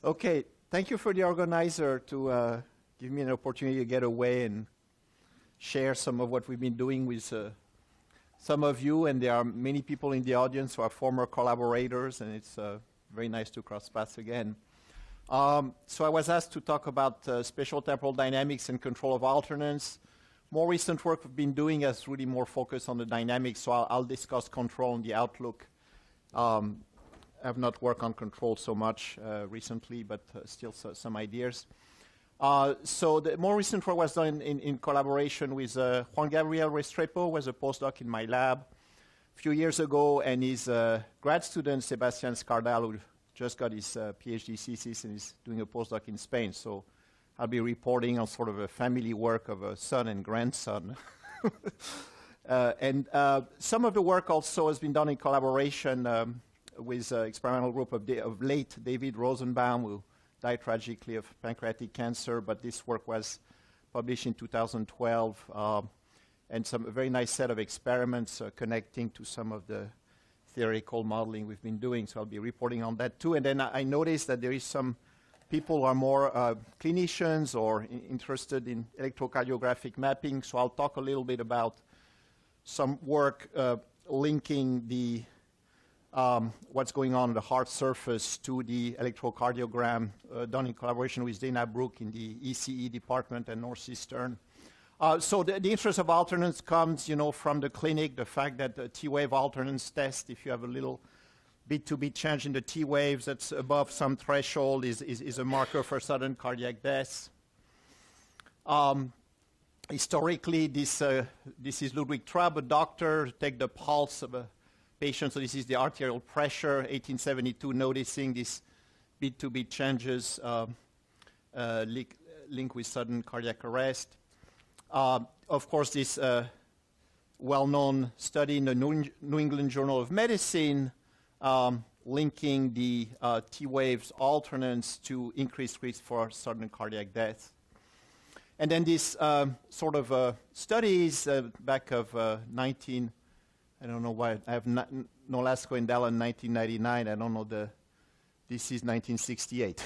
Okay, thank you for the organizer to give me an opportunity to get away and share some of what we've been doing with some of you, and there are many people in the audience who are former collaborators, and it's very nice to cross paths again. So I was asked to talk about spatiotemporal dynamics and control of alternans. More recent work we've been doing is really more focused on the dynamics, so I'll discuss control and the outlook. I have not worked on control so much recently, but still some ideas. So the more recent work was done in collaboration with Juan Gabriel Restrepo, who was a postdoc in my lab a few years ago, and his grad student, Sebastian Scardal, who just got his PhD thesis and is doing a postdoc in Spain. So I'll be reporting on sort of a family work of a son and grandson. And some of the work also has been done in collaboration with an experimental group of late David Rosenbaum, who died tragically of pancreatic cancer, but this work was published in 2012, and a very nice set of experiments connecting to some of the theoretical modeling we've been doing, so I'll be reporting on that too. And then I noticed that there is some people who are more clinicians or interested in electrocardiographic mapping, so I'll talk a little bit about some work linking the what's going on the heart surface to the electrocardiogram done in collaboration with Dana Brooke in the ECE department at Northeastern. So the interest of alternance comes, from the clinic, the fact that the T-wave alternance test, if you have a little bit-to-bit change in the T-waves that's above some threshold, is a marker for sudden cardiac death. Historically, this is Ludwig Traub, a doctor, take the pulse of a patient. So this is the arterial pressure, 1872, noticing these bit-to-bit changes linked with sudden cardiac arrest. Of course, this well-known study in the New England Journal of Medicine linking the T-waves alternance to increased risk for sudden cardiac death. And then this sort of studies back of I don't know why, I have Nolasco and Dalla in 1999, I don't know this is 1968.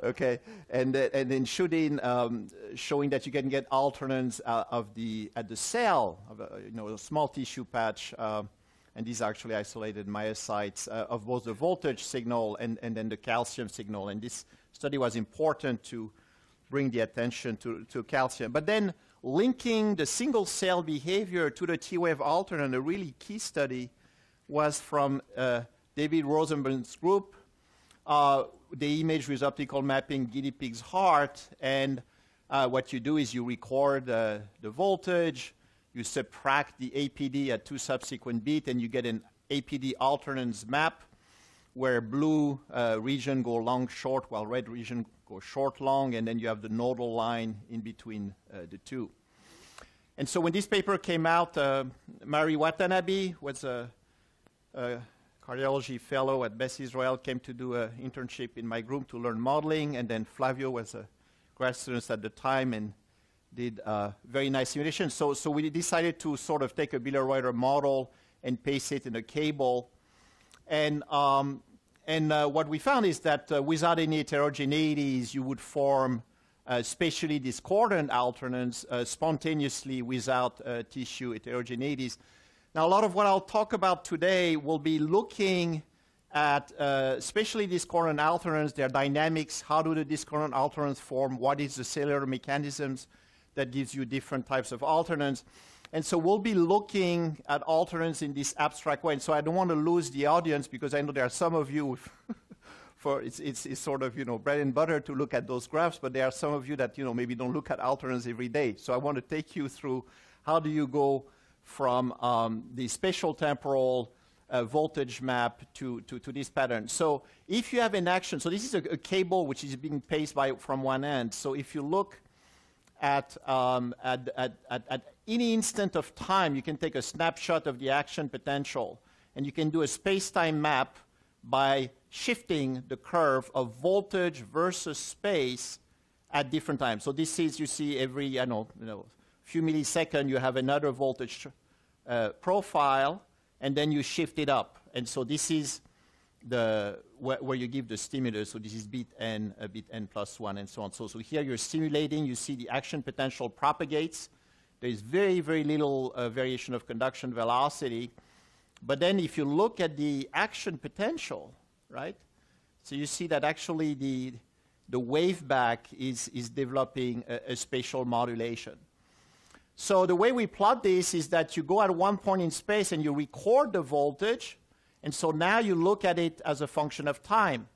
Okay, and then showing that you can get alternans at the cell of a small tissue patch, and these are actually isolated myocytes of both the voltage signal and then the calcium signal. And this study was important to bring the attention to calcium. But then linking the single cell behavior to the T-wave alternant, a really key study was from David Rosenbaum's group. They image with optical mapping guinea pig's heart, and what you do is you record the voltage, you subtract the APD at 2 subsequent beats, and you get an APD alternance map where blue region go long, short, while red region go short, long, and then you have the nodal line in between the two. And so when this paper came out, Mari Watanabe was a cardiology fellow at Beth Israel, came to do an internship in my group to learn modeling, and then Flavio was a grad student at the time and did very nice simulation. So we decided to sort of take a Billereuter model and paste it in a cable. And what we found is that without any heterogeneities, you would form spatially discordant alternans spontaneously without tissue heterogeneities. Now, a lot of what I'll talk about today will be looking at spatially discordant alternans, their dynamics, how do the discordant alternans form, what is the cellular mechanisms that gives you different types of alternans. And so we'll be looking at alternans in this abstract way. And so I don't want to lose the audience because I know there are some of you, it's sort of, bread and butter to look at those graphs, but there are some of you that, maybe don't look at alternans every day. So I want to take you through how do you go from the spatiotemporal voltage map to this pattern. So if you have an action, so this is a cable which is being paced from one end. So if you look at any instant of time, you can take a snapshot of the action potential, and you can do a space-time map by shifting the curve of voltage versus space at different times. So this is, you see, every few milliseconds, you have another voltage profile, and then you shift it up. And so this is where you give the stimulus. So this is bit n plus 1, and so on. So here you're stimulating. You see the action potential propagates. There is very, very little variation of conduction velocity. But then if you look at the action potential, right, so you see that actually the wave back is developing a spatial modulation. So the way we plot this is that you go at one point in space and you record the voltage. And so now you look at it as a function of time.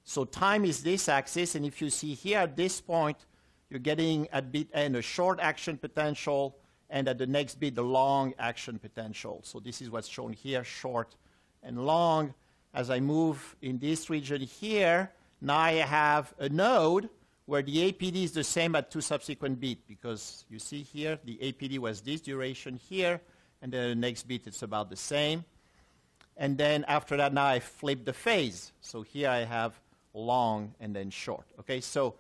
So time is this axis. And if you see here at this point, you're getting at bit n a short action potential, and at the next bit, the long action potential. So this is what's shown here, short and long. As I move in this region here, now I have a node where the APD is the same at 2 subsequent bits, because you see here, the APD was this duration here, and then the next bit, it's about the same. And then after that, now I flip the phase. So here I have long and then short. Okay, so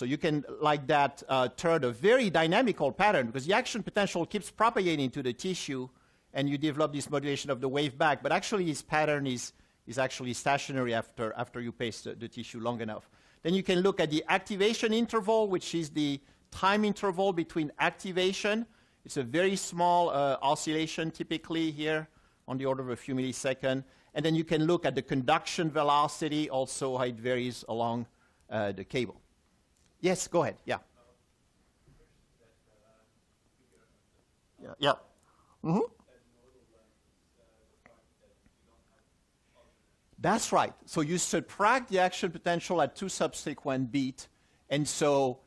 you can, like that, turn a very dynamical pattern, because the action potential keeps propagating to the tissue, and you develop this modulation of the wave back. But actually, this pattern is actually stationary after you pace the tissue long enough. Then you can look at the activation interval, which is the time interval between activation. It's a very small oscillation, typically here, on the order of a few milliseconds. And then you can look at the conduction velocity, also how it varies along the cable. Yes, go ahead. Yeah. Yeah. Mm-hmm. That's right. So you subtract the action potential at 2 subsequent beats. And so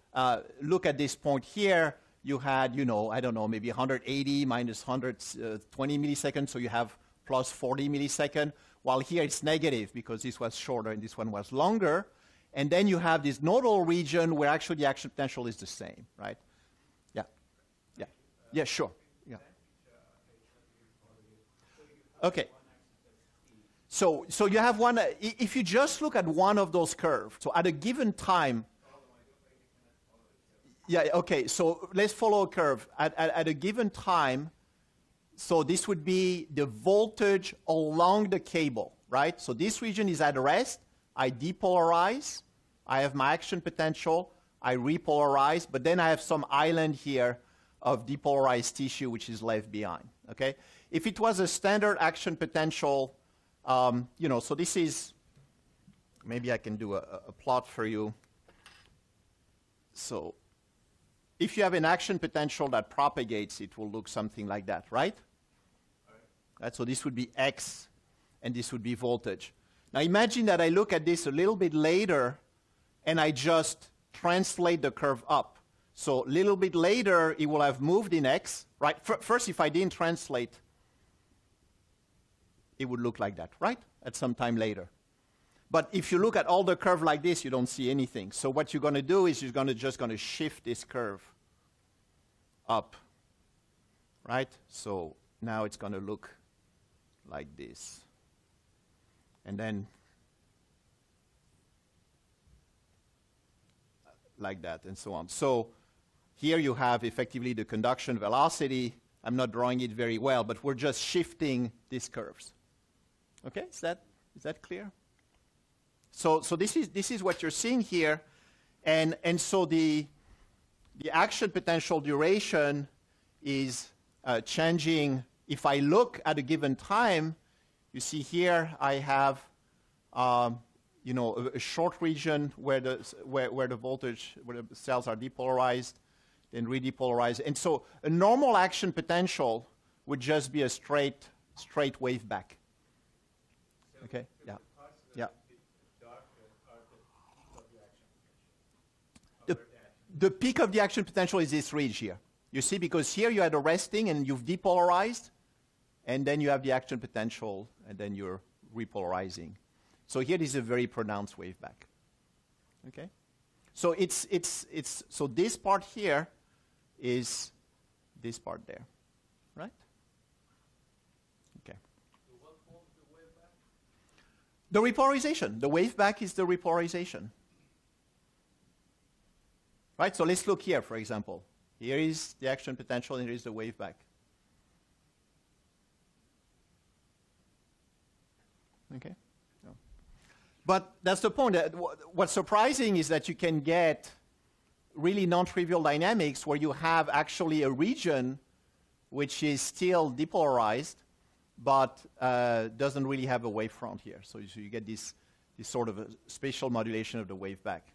look at this point here. You had, I don't know, maybe 180 minus 120 milliseconds. So you have plus 40 milliseconds. While here it's negative because this was shorter and this one was longer. And then you have this nodal region where actually the action potential is the same, right? Yeah. Yeah. Yeah, sure. Yeah. Okay. So you have one, if you just look at one of those curves, so at a given time, yeah, okay, so let's follow a curve. At a given time, so this would be the voltage along the cable, right? So this region is at rest. I depolarize. I have my action potential. I repolarize. But then I have some island here of depolarized tissue which is left behind, okay? If it was a standard action potential, so this is, maybe I can do a plot for you. So if you have an action potential that propagates, it will look something like that, right? Right, so this would be X, and this would be voltage. Now imagine that I look at this a little bit later, and I just translate the curve up. So a little bit later, it will have moved in X, right? First, if I didn't translate, it would look like that, right? At some time later. But if you look at all the curve like this, you don't see anything. So what you're going to do is you're just going to shift this curve up, right? So now it's going to look like this. And then like that, and so on. So here you have effectively the conduction velocity. I'm not drawing it very well, but we're just shifting these curves. Okay, is that clear? So this is what you're seeing here, and so the action potential duration is changing. If I look at a given time, you see here I have a short region where the voltage, where the cells are depolarized, then redepolarized, and so a normal action potential would just be a straight wave back. Okay. Yeah. Yeah. The peak of the action potential is this ridge here. You see, because here you had a resting and you've depolarized, and then you have the action potential, and then you're repolarizing. So here is a very pronounced wave back. Okay. So so this part here is this part there, right? Okay. So what forms the wave back? The repolarization. The wave back is the repolarization. Right? So let's look here, for example. Here is the action potential, and here is the wave back. Okay. But that's the point. What's surprising is that you can get really non-trivial dynamics where you have actually a region which is still depolarized, but doesn't really have a wavefront here. So you get this sort of a spatial modulation of the wave back.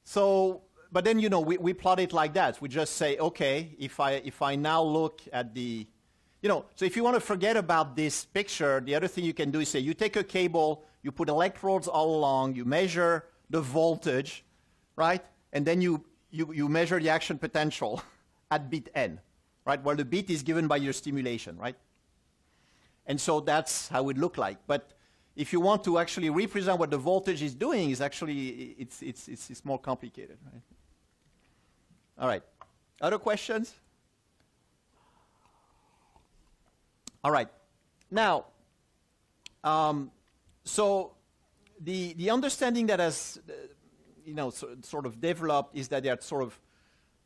So, but then, we plot it like that. We just say, okay, if I now look at the, so if you want to forget about this picture, the other thing you can do is say, you take a cable, you put electrodes all along, you measure the voltage, right? And then you measure the action potential at bit n, right? Where the bit is given by your stimulation, right? And so that's how it look like. But if you want to actually represent what the voltage is doing, is actually, it's more complicated, right? All right. Other questions? All right. Now, so the understanding that has, sort of developed is that there are sort of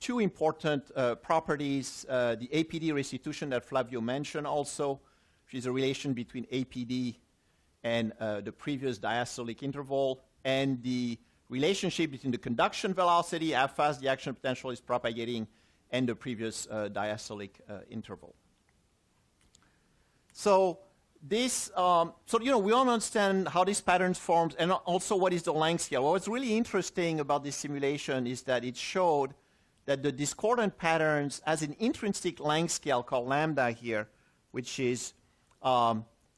two important properties. The APD restitution that Flavio mentioned also, which is a relation between APD and the previous diastolic interval, and the relationship between the conduction velocity, how fast the action potential is propagating, and the previous diastolic interval. So this, we all understand how these patterns form, and also what is the length scale. What's really interesting about this simulation is that it showed that the discordant patterns has an intrinsic length scale called lambda here, which is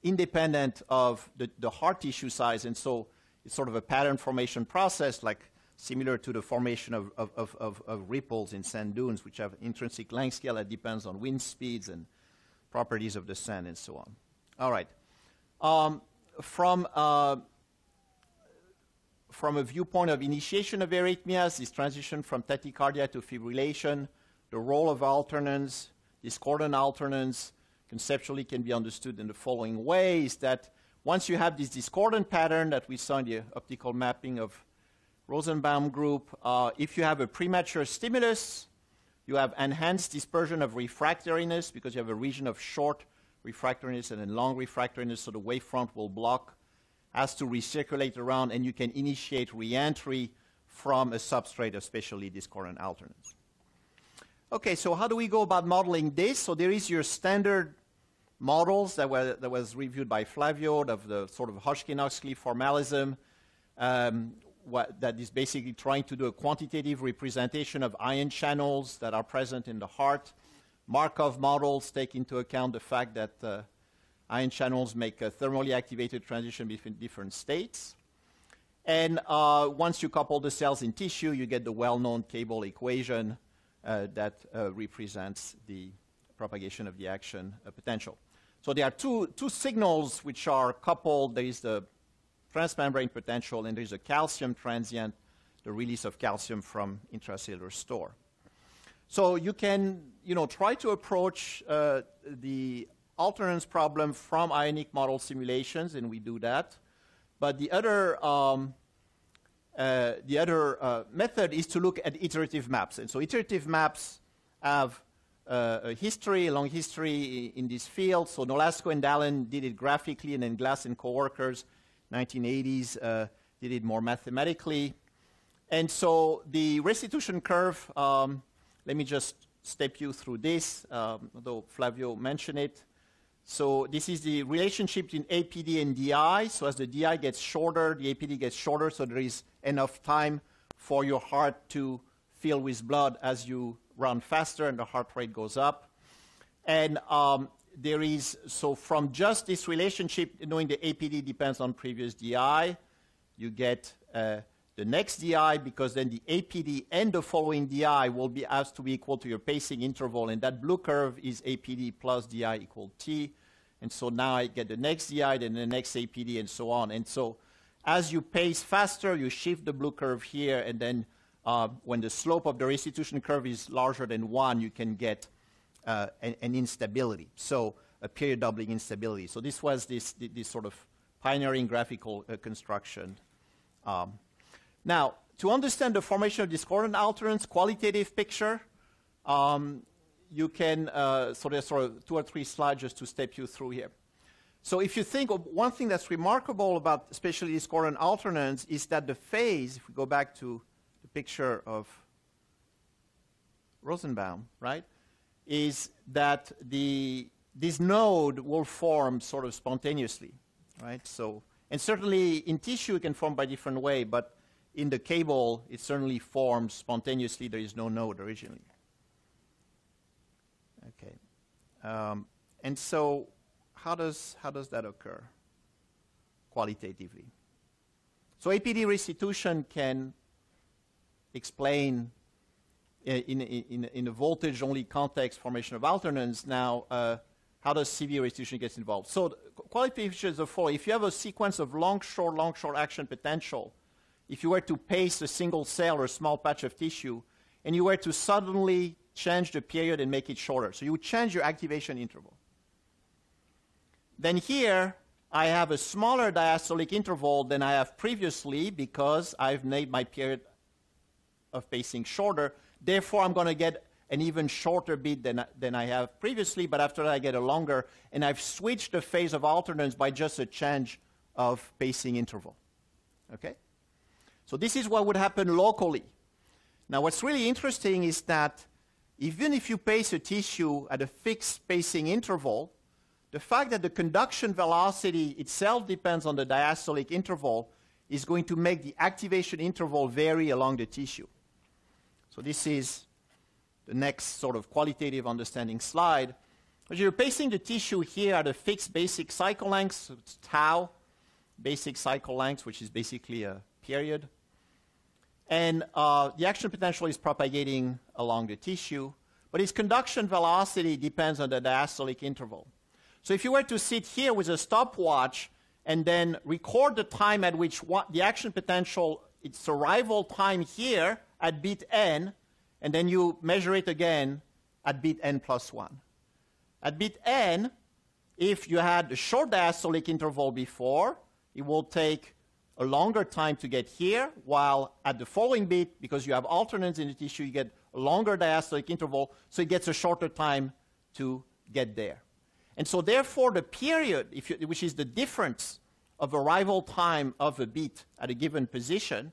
independent of the heart tissue size, and so it's sort of a pattern formation process, like similar to the formation of ripples in sand dunes, which have intrinsic length scale that depends on wind speeds and properties of the sand and so on. All right. From a viewpoint of initiation of arrhythmias, this transition from tachycardia to fibrillation, the role of alternans, discordant alternans, conceptually can be understood in the following way, is that once you have this discordant pattern that we saw in the optical mapping of Rosenbaum group, if you have a premature stimulus, you have enhanced dispersion of refractoriness because you have a region of short refractoriness and then long refractoriness, so the wavefront will block, has to recirculate around, and you can initiate reentry from a substrate of spatially discordant alternans. Okay, so how do we go about modeling this? So there is your standard models that was reviewed by Flavio of the sort of Hodgkin-Huxley formalism that is basically trying to do a quantitative representation of ion channels that are present in the heart. Markov models take into account the fact that ion channels make a thermally activated transition between different states. And once you couple the cells in tissue, you get the well-known cable equation that represents the propagation of the action potential. So there are two signals which are coupled. There is the transmembrane potential, and there is a calcium transient, the release of calcium from intracellular store. So you can, try to approach the alternance problem from ionic model simulations, and we do that. But the other method is to look at iterative maps. And so iterative maps have a long history in this field. So Nolasco and Dallin did it graphically, and then Glass and coworkers, 1980s, did it more mathematically. And so the restitution curve, let me just step you through this, although Flavio mentioned it. So this is the relationship between APD and DI. So as the DI gets shorter, the APD gets shorter, so there is enough time for your heart to fill with blood as you run faster and the heart rate goes up. And there is, so from just this relationship, knowing the APD depends on previous DI, you get the next DI, because then the APD and the following DI will be asked to be equal to your pacing interval, and that blue curve is APD plus DI equal T. And so now I get the next DI, then the next APD, and so on. And so as you pace faster, you shift the blue curve here, and then when the slope of the restitution curve is larger than 1, you can get an instability, so a period doubling instability. So this was this sort of pioneering graphical construction. Now, to understand the formation of discordant alternans, qualitative picture, you can, so there's sort of 2 or 3 slides just to step you through here. So if you think of one thing that's remarkable about especially discordant alternans is that the phase, if we go back to the picture of Rosenbaum, right, is that this node will form sort of spontaneously, right? So, and certainly in tissue it can form by different way, but in the cable it certainly forms spontaneously. There is no node originally. Okay, and so how does that occur qualitatively? So APD restitution can explain in a voltage-only context formation of alternans. Now, how does CV restitution get involved? So qualitative features are following. If you have a sequence of long, short action potential, if you were to paste a single cell or a small patch of tissue, and you were to suddenly change the period and make it shorter, so you would change your activation interval. Then here, I have a smaller diastolic interval than I have previously because I've made my period of pacing shorter. Therefore, I'm going to get an even shorter beat than I have previously, but after that I get a longer, and I've switched the phase of alternance by just a change of pacing interval. Okay? So this is what would happen locally. Now what's really interesting is that even if you pace a tissue at a fixed pacing interval, the fact that the conduction velocity itself depends on the diastolic interval is going to make the activation interval vary along the tissue. So this is the next sort of qualitative understanding slide. But you're pacing the tissue here at a fixed basic cycle length, so it's tau, basic cycle length, which is basically a period. And the action potential is propagating along the tissue, but its conduction velocity depends on the diastolic interval. So if you were to sit here with a stopwatch and then record the time at which the action potential, its arrival time here at bit n, and then you measure it again at bit n plus 1. At bit n, if you had a short diastolic interval before, it will take a longer time to get here, while at the following bit, because you have alternans in the tissue, you get a longer diastolic interval, so it gets a shorter time to get there. And so therefore the period, which is the difference of arrival time of a beat at a given position,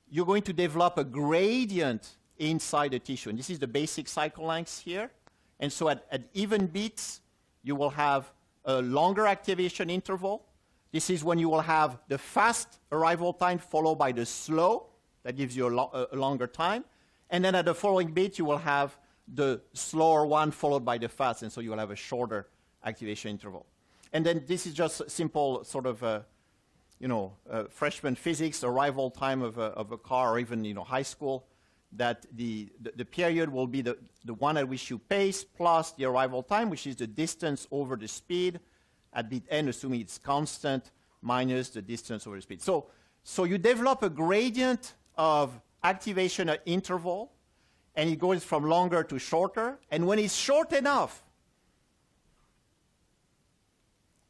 you're going to develop a gradient inside the tissue. And this is the basic cycle lengths here. And so at even beats, you will have a longer activation interval. This is when you will have the fast arrival time followed by the slow. That gives you a longer time. And then at the following beat, you will have the slower one followed by the fast. And so you will have a shorter activation interval. And then this is just simple sort of freshman physics, arrival time of a car, or even high school, that the period will be the one at which you pace plus the arrival time, which is the distance over the speed at bit n, assuming it's constant, minus the distance over the speed. So you develop a gradient of activation at interval, and it goes from longer to shorter. And when it's short enough,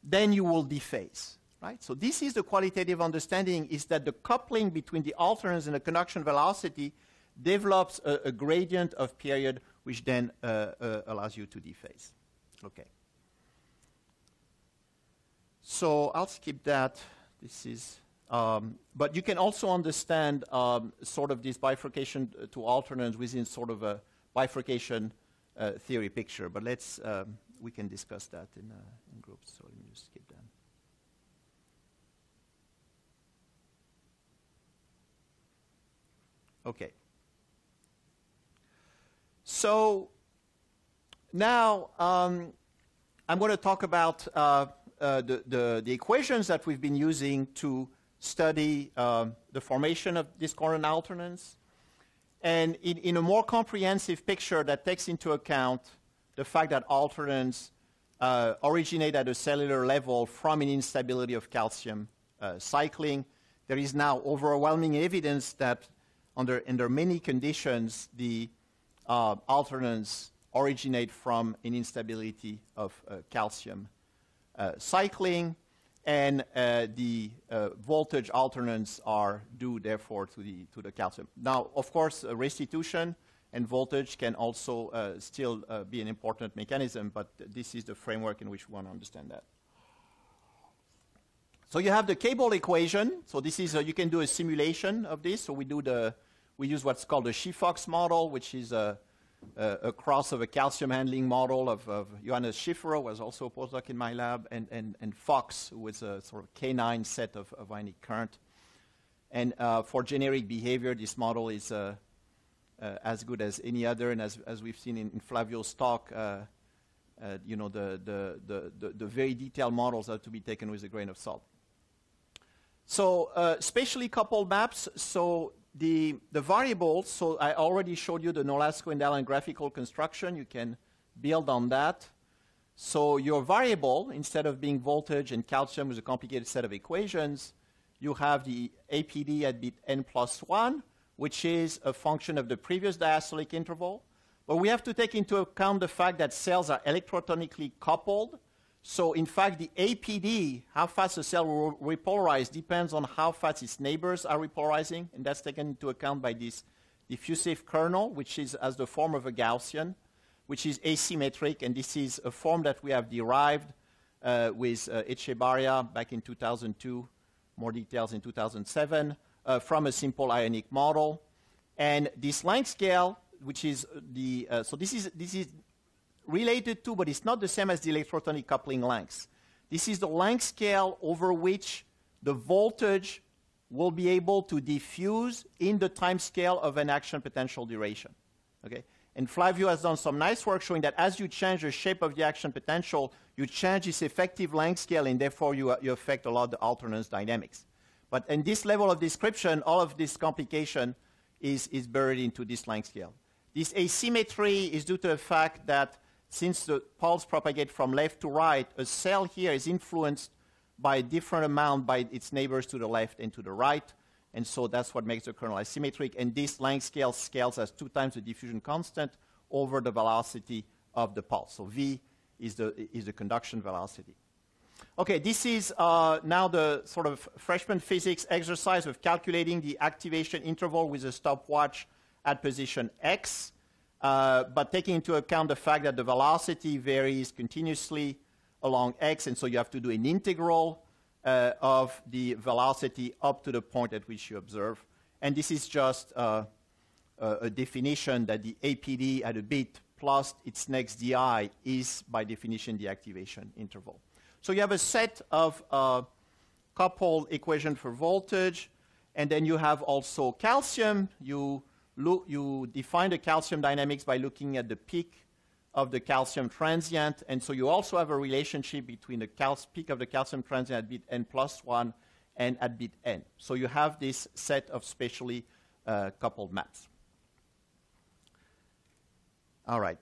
then you will dephase. Right? So this is the qualitative understanding, is that the coupling between the alternans and the conduction velocity develops a gradient of period, which then allows you to dephase. Okay. So I'll skip that. This is, but you can also understand sort of this bifurcation to alternans within sort of a bifurcation theory picture. But let's, we can discuss that in groups. So let me just skip that. Okay. So now I'm going to talk about the equations that we've been using to study the formation of discordant alternans, and in a more comprehensive picture that takes into account the fact that alternans originate at a cellular level from an instability of calcium cycling. There is now overwhelming evidence that under many conditions, the alternans originate from an instability of calcium cycling, and the voltage alternans are due, therefore, to the calcium. Now, of course, restitution and voltage can also still be an important mechanism, but this is the framework in which we want to understand that. So you have the cable equation. So this is you can do a simulation of this. So we use what's called the Schifox model, which is a cross of a calcium handling model of Johannes Schiffer, who was also a postdoc in my lab, and Fox, who was a sort of canine set of ionic current. And for generic behavior, this model is as good as any other. And as we've seen in Flavio's talk, you know, the very detailed models are to be taken with a grain of salt. So spatially coupled maps. So the variables, so I already showed you the Nolasco and Allen graphical construction. You can build on that. So your variable, instead of being voltage and calcium with a complicated set of equations, you have the APD at bit n+1, which is a function of the previous diastolic interval. But we have to take into account the fact that cells are electrotonically coupled. So in fact, the APD, how fast a cell will repolarize, depends on how fast its neighbors are repolarizing, and that's taken into account by this diffusive kernel, which is as the form of a Gaussian, which is asymmetric, and this is a form that we have derived with Echevarria back in 2002, more details in 2007, from a simple ionic model. And this length scale, which is the, so this is related to, but it's not the same as the electrotonic coupling lengths. This is the length scale over which the voltage will be able to diffuse in the time scale of an action potential duration. Okay? And Flavio has done some nice work showing that as you change the shape of the action potential, you change its effective length scale, and therefore you affect a lot of the alternance dynamics. But in this level of description, all of this complication is buried into this length scale. This asymmetry is due to the fact that since the pulse propagates from left to right, a cell here is influenced by a different amount by its neighbors to the left and to the right. And so that's what makes the kernel asymmetric. And this length scale scales as 2 times the diffusion constant over the velocity of the pulse. So V is the conduction velocity. Okay, this is now the sort of freshman physics exercise of calculating the activation interval with a stopwatch at position X. But taking into account the fact that the velocity varies continuously along X, and so you have to do an integral of the velocity up to the point at which you observe. And this is just a definition that the APD at a bit plus its next DI is, by definition, the activation interval. So you have a set of coupled equation for voltage, and then you have also calcium. You define the calcium dynamics by looking at the peak of the calcium transient, and so you also have a relationship between the peak of the calcium transient at bit n+1 and at bit n. So you have this set of spatially coupled maps. All right.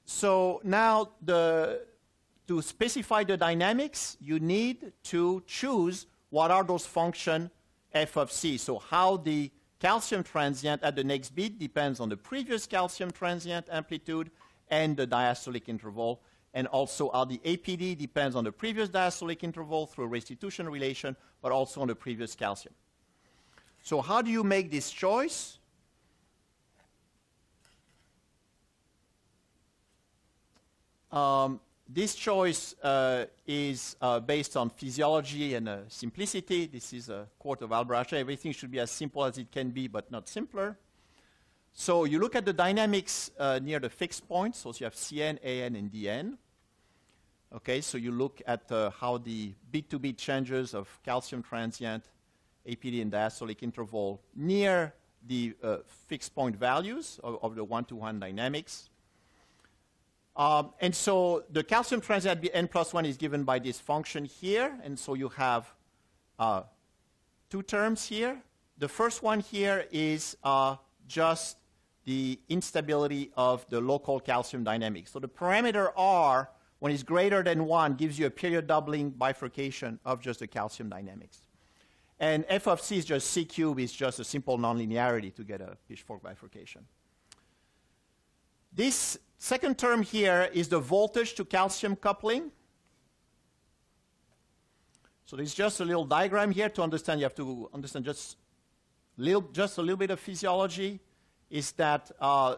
So now to specify the dynamics, you need to choose what are those functions f of c. So how the calcium transient at the next bit depends on the previous calcium transient amplitude and the diastolic interval. And also how the APD depends on the previous diastolic interval through a restitution relation, but also on the previous calcium. So how do you make this choice? This choice is based on physiology and simplicity. This is a quote of Albert Einstein. Everything should be as simple as it can be, but not simpler. So you look at the dynamics near the fixed points. So you have Cn, An, and Dn. Okay, so you look at how the bit-to-bit changes of calcium transient, APD, and diastolic interval near the fixed point values of the one-to-one dynamics. And so the calcium transient at n+1 is given by this function here. And so you have 2 terms here. The first one here is just the instability of the local calcium dynamics. So the parameter R, when it's greater than 1, gives you a period doubling bifurcation of just the calcium dynamics. And f of c is just c cubed, is just a simple nonlinearity to get a pitchfork bifurcation. This second term here is the voltage to calcium coupling. So there's just a little diagram here to understand. You have to understand just a little bit of physiology. Is that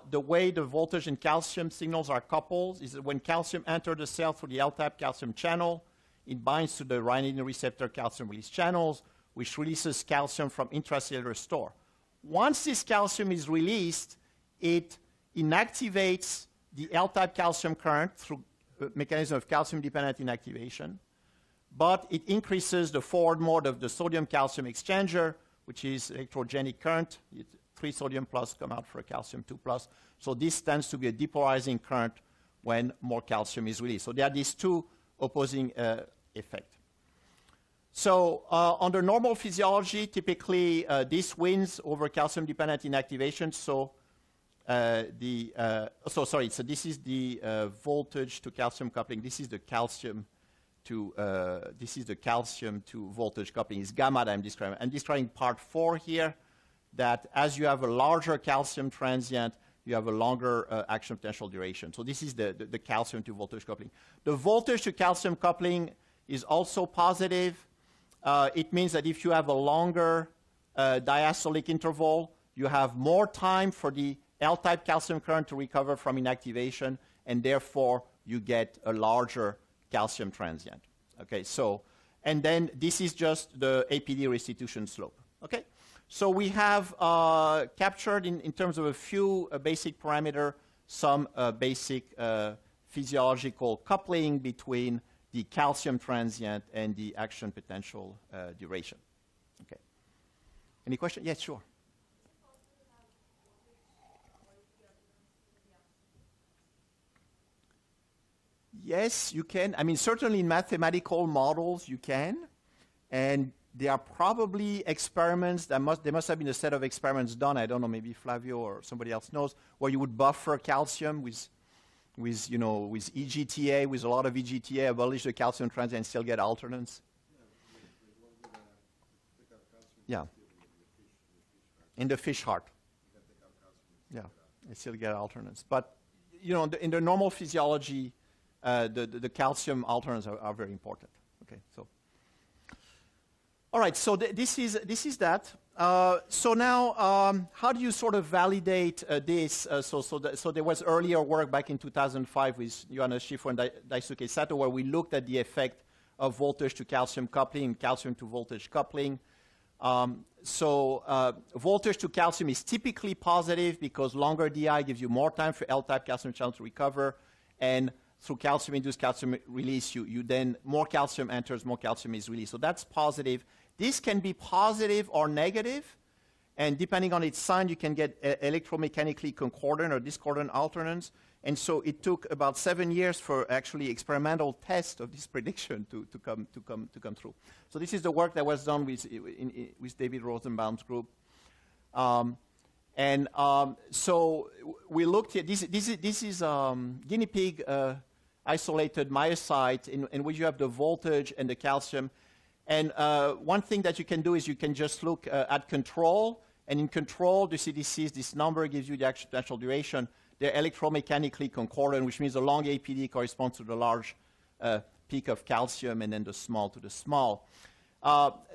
the way the voltage and calcium signals are coupled is that when calcium enters the cell through the L-type calcium channel, it binds to the ryanodine receptor calcium release channels, which releases calcium from intracellular store. Once this calcium is released, it inactivates the L-type calcium current through a mechanism of calcium-dependent inactivation, but it increases the forward mode of the sodium-calcium exchanger, which is electrogenic current. 3 sodium plus come out for a calcium 2 plus. So this tends to be a depolarizing current when more calcium is released. So there are these two opposing effects. So under normal physiology, typically this wins over calcium-dependent inactivation. So so this is the voltage to calcium coupling. This is the calcium to voltage coupling. It's gamma that I'm describing. I'm describing part 4 here, that as you have a larger calcium transient, you have a longer action potential duration. So this is the calcium to voltage coupling. The voltage to calcium coupling is also positive. It means that if you have a longer diastolic interval, you have more time for the L-type calcium current to recover from inactivation, and therefore you get a larger calcium transient. Okay, so, and then this is just the APD restitution slope. Okay, so we have captured in terms of a few basic parameters some basic physiological coupling between the calcium transient and the action potential duration. Okay. Any question? Yes, sure. Yes, you can. I mean, certainly in mathematical models you can, and there are probably experiments there must have been a set of experiments done. I don't know, maybe Flavio or somebody else knows, where you would buffer calcium with EGTA, with a lot of EGTA, abolish the calcium transient and still get alternans. Yeah. In the fish heart. Yeah, and still get alternans. But in the normal physiology, the calcium alternans are very important. Okay, so. All right, so this is that. So now, how do you sort of validate this? So there was earlier work back in 2005 with Johannes Schiffer and Daisuke Sato, where we looked at the effect of voltage to calcium coupling, calcium to voltage coupling. Voltage to calcium is typically positive because longer DI gives you more time for L-type calcium channel to recover, and through calcium-induced calcium release, you then more calcium enters, more calcium is released. So that's positive. This can be positive or negative, and depending on its sign, you can get electromechanically concordant or discordant alternans. And so it took about 7 years for actually experimental test of this prediction to come through. So this is the work that was done with David Rosenbaum's group. So we looked at this is guinea pig isolated myocyte in which you have the voltage and the calcium. And one thing that you can do is you can just look at control. And in control, the CDCs, this number gives you the action potential duration. They're electromechanically concordant, which means the long APD corresponds to the large peak of calcium and then the small to the small.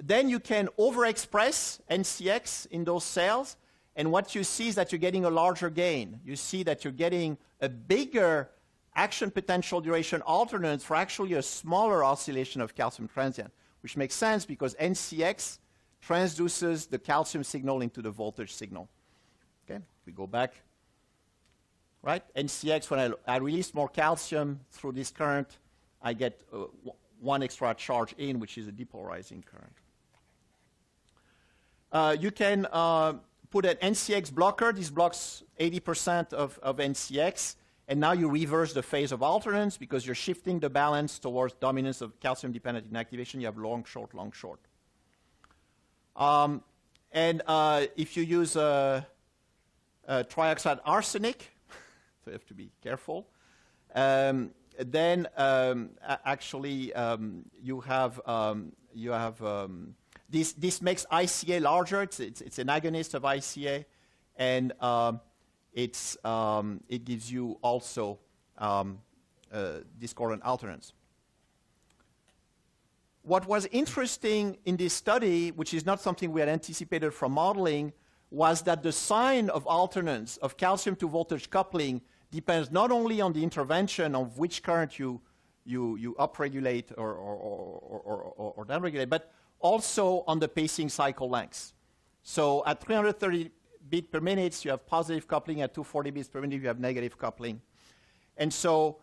Then you can overexpress NCX in those cells. And what you see is that you're getting a larger gain. You see that you're getting a bigger action potential duration alternance for actually a smaller oscillation of calcium transient, which makes sense because NCX transduces the calcium signal into the voltage signal. Okay, we go back. Right, NCX, when I release more calcium through this current, I get one extra charge in, which is a depolarizing current. You can put an NCX blocker. This blocks 80% of NCX. And now you reverse the phase of alternance because you're shifting the balance towards dominance of calcium-dependent inactivation. You have long, short, long, short. If you use trioxide arsenic, so you have to be careful, then actually you have this makes ICA larger. It's an agonist of ICA, and it gives you also discordant alternance. What was interesting in this study, which is not something we had anticipated from modeling, was that the sign of alternance of calcium to voltage coupling depends not only on the intervention of which current you you upregulate or downregulate, but also on the pacing cycle lengths. So at 330 beats per minute, you have positive coupling. At 240 beats per minute, you have negative coupling. And so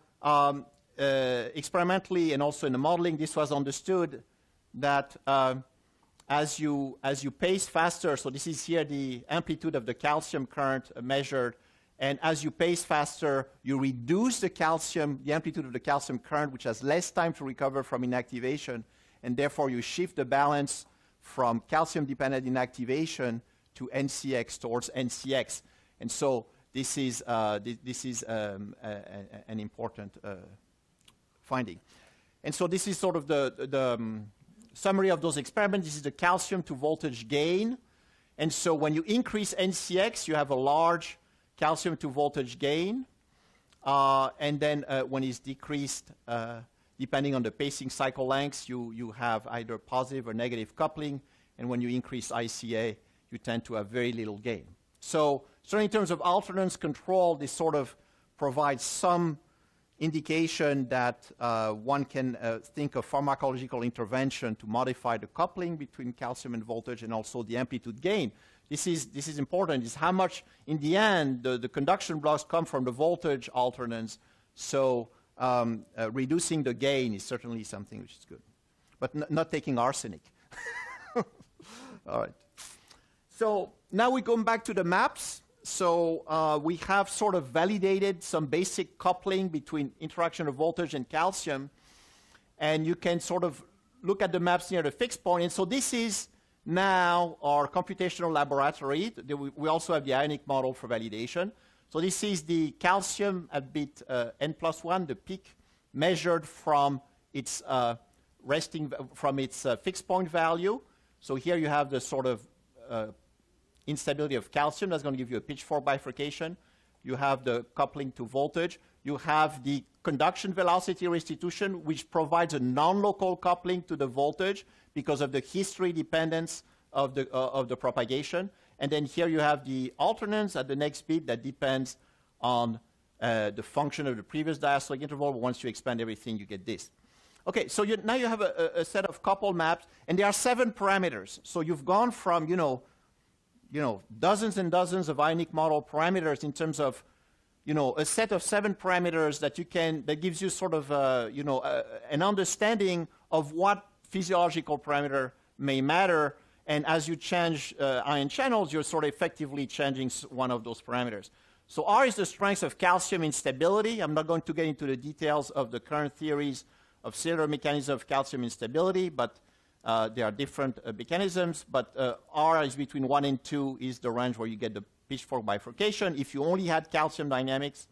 experimentally and also in the modeling, this was understood that as you pace faster, so this is here the amplitude of the calcium current measured, and as you pace faster, you reduce the amplitude of the calcium current, which has less time to recover from inactivation, and therefore you shift the balance from calcium-dependent inactivation to NCX towards NCX. And so this is an important finding. And so this is sort of the summary of those experiments. This is the calcium to voltage gain. And so when you increase NCX, you have a large calcium to voltage gain. And then when it's decreased, depending on the pacing cycle lengths, you have either positive or negative coupling. And when you increase ICA, you tend to have very little gain. So certainly in terms of alternance control, this sort of provides some indication that one can think of pharmacological intervention to modify the coupling between calcium and voltage and also the amplitude gain. This is important. Is how much, in the end, the conduction blocks come from the voltage alternans. So reducing the gain is certainly something which is good. But not taking arsenic. All right. So now we go back to the maps. So we have sort of validated some basic coupling between interaction of voltage and calcium. And you can sort of look at the maps near the fixed point. And so this is now our computational laboratory. We also have the ionic model for validation. So this is the calcium at bit n+1, the peak measured from its fixed point value. So here you have the sort of instability of calcium. That's going to give you a pitchfork bifurcation. You have the coupling to voltage. You have the conduction velocity restitution, which provides a non-local coupling to the voltage because of the history dependence of the propagation. And then here you have the alternance at the next bit that depends on the function of the previous diastolic interval. Once you expand everything, you get this. Okay, so now you have a set of coupled maps, and there are 7 parameters. So you've gone from, dozens and dozens of ionic model parameters in terms of, a set of 7 parameters that gives you sort of, an understanding of what physiological parameter may matter. And as you change ion channels, you're sort of effectively changing one of those parameters. So R is the strength of calcium instability. I'm not going to get into the details of the current theories of cellular mechanism of calcium instability, but there are different mechanisms. But R is between 1 and 2 is the range where you get the pitchfork bifurcation. If you only had calcium dynamics,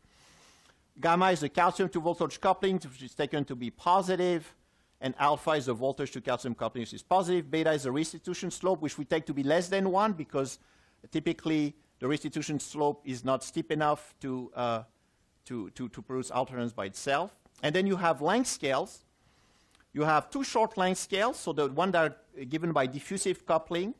gamma is the calcium to voltage coupling, which is taken to be positive, and alpha is the voltage to calcium coupling, which is positive. Beta is the restitution slope, which we take to be less than 1 because typically the restitution slope is not steep enough to produce alternance by itself. And then you have length scales. You have 2 short length scales, so the one that are given by diffusive coupling,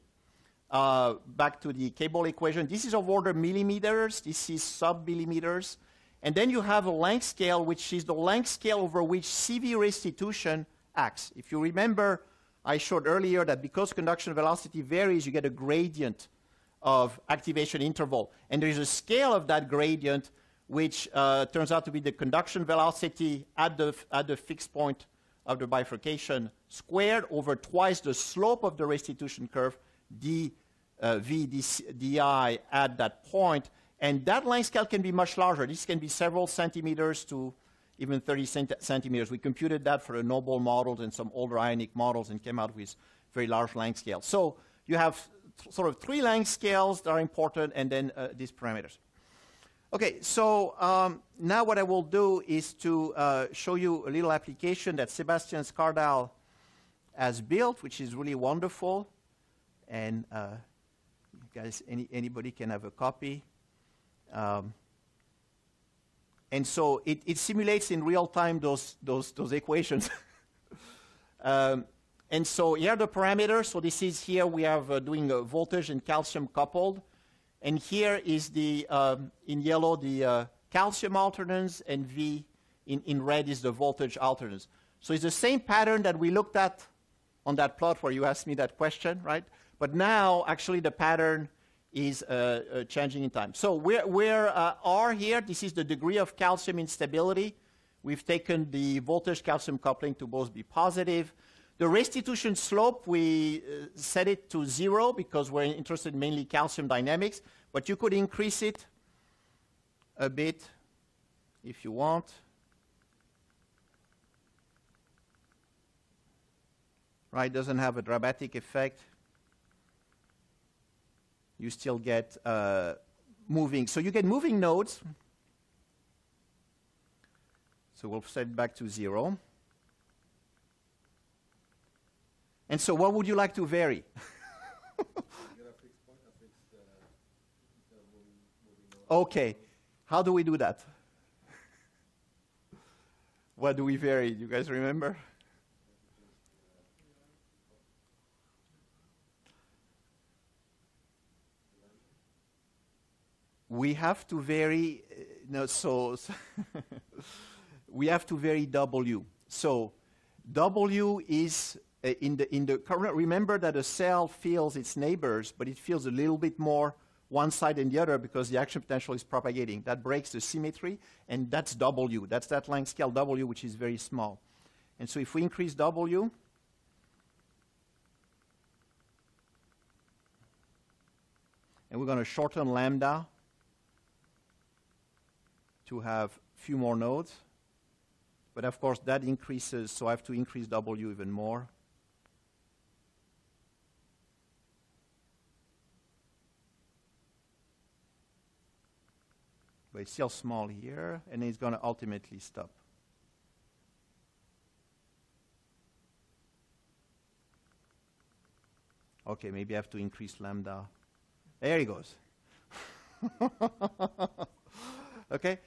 back to the cable equation. This is of order millimeters. This is sub-millimeters. And then you have a length scale, which is the length scale over which CV restitution acts. If you remember, I showed earlier that because conduction velocity varies, you get a gradient of activation interval. And there is a scale of that gradient which turns out to be the conduction velocity at the fixed point of the bifurcation squared over twice the slope of the restitution curve, dV di at that point. And that length scale can be much larger. This can be several centimeters to even 30 centimeters. We computed that for the Noble models and some older ionic models and came out with very large length scales. So you have sort of 3 length scales that are important, and then these parameters. Okay, so now what I will do is to show you a little application that Sebastian Skardal has built, which is really wonderful. And guys, anybody can have a copy. And so it simulates in real time those equations. And so here are the parameters. So this is here we have doing voltage and calcium coupled. And here is the, in yellow, the calcium alternance, and V in red is the voltage alternance. So it's the same pattern that we looked at on that plot where you asked me that question, right? But now, actually, the pattern is changing in time. So we're R here. This is the degree of calcium instability. We've taken the voltage-calcium coupling to both be positive. The restitution slope, we set it to 0 because we're interested in mainly calcium dynamics. But you could increase it a bit if you want. Right, doesn't have a dramatic effect. You still get moving. So you get moving nodes. So we'll set it back to 0. And so what would you like to vary? Okay. How do we do that? What do we vary? You guys remember? We have to vary, we have to vary W. So W is in the current, remember that a cell feels its neighbors, but it feels a little bit more one side than the other because the action potential is propagating. That breaks the symmetry, and that's W. That's that length scale W, which is very small. And so if we increase W, and we're going to shorten lambda to have few more nodes. But of course, that increases, so I have to increase W even more. But it's still small here, and it's going to ultimately stop. Okay, maybe I have to increase lambda. There he goes. Okay?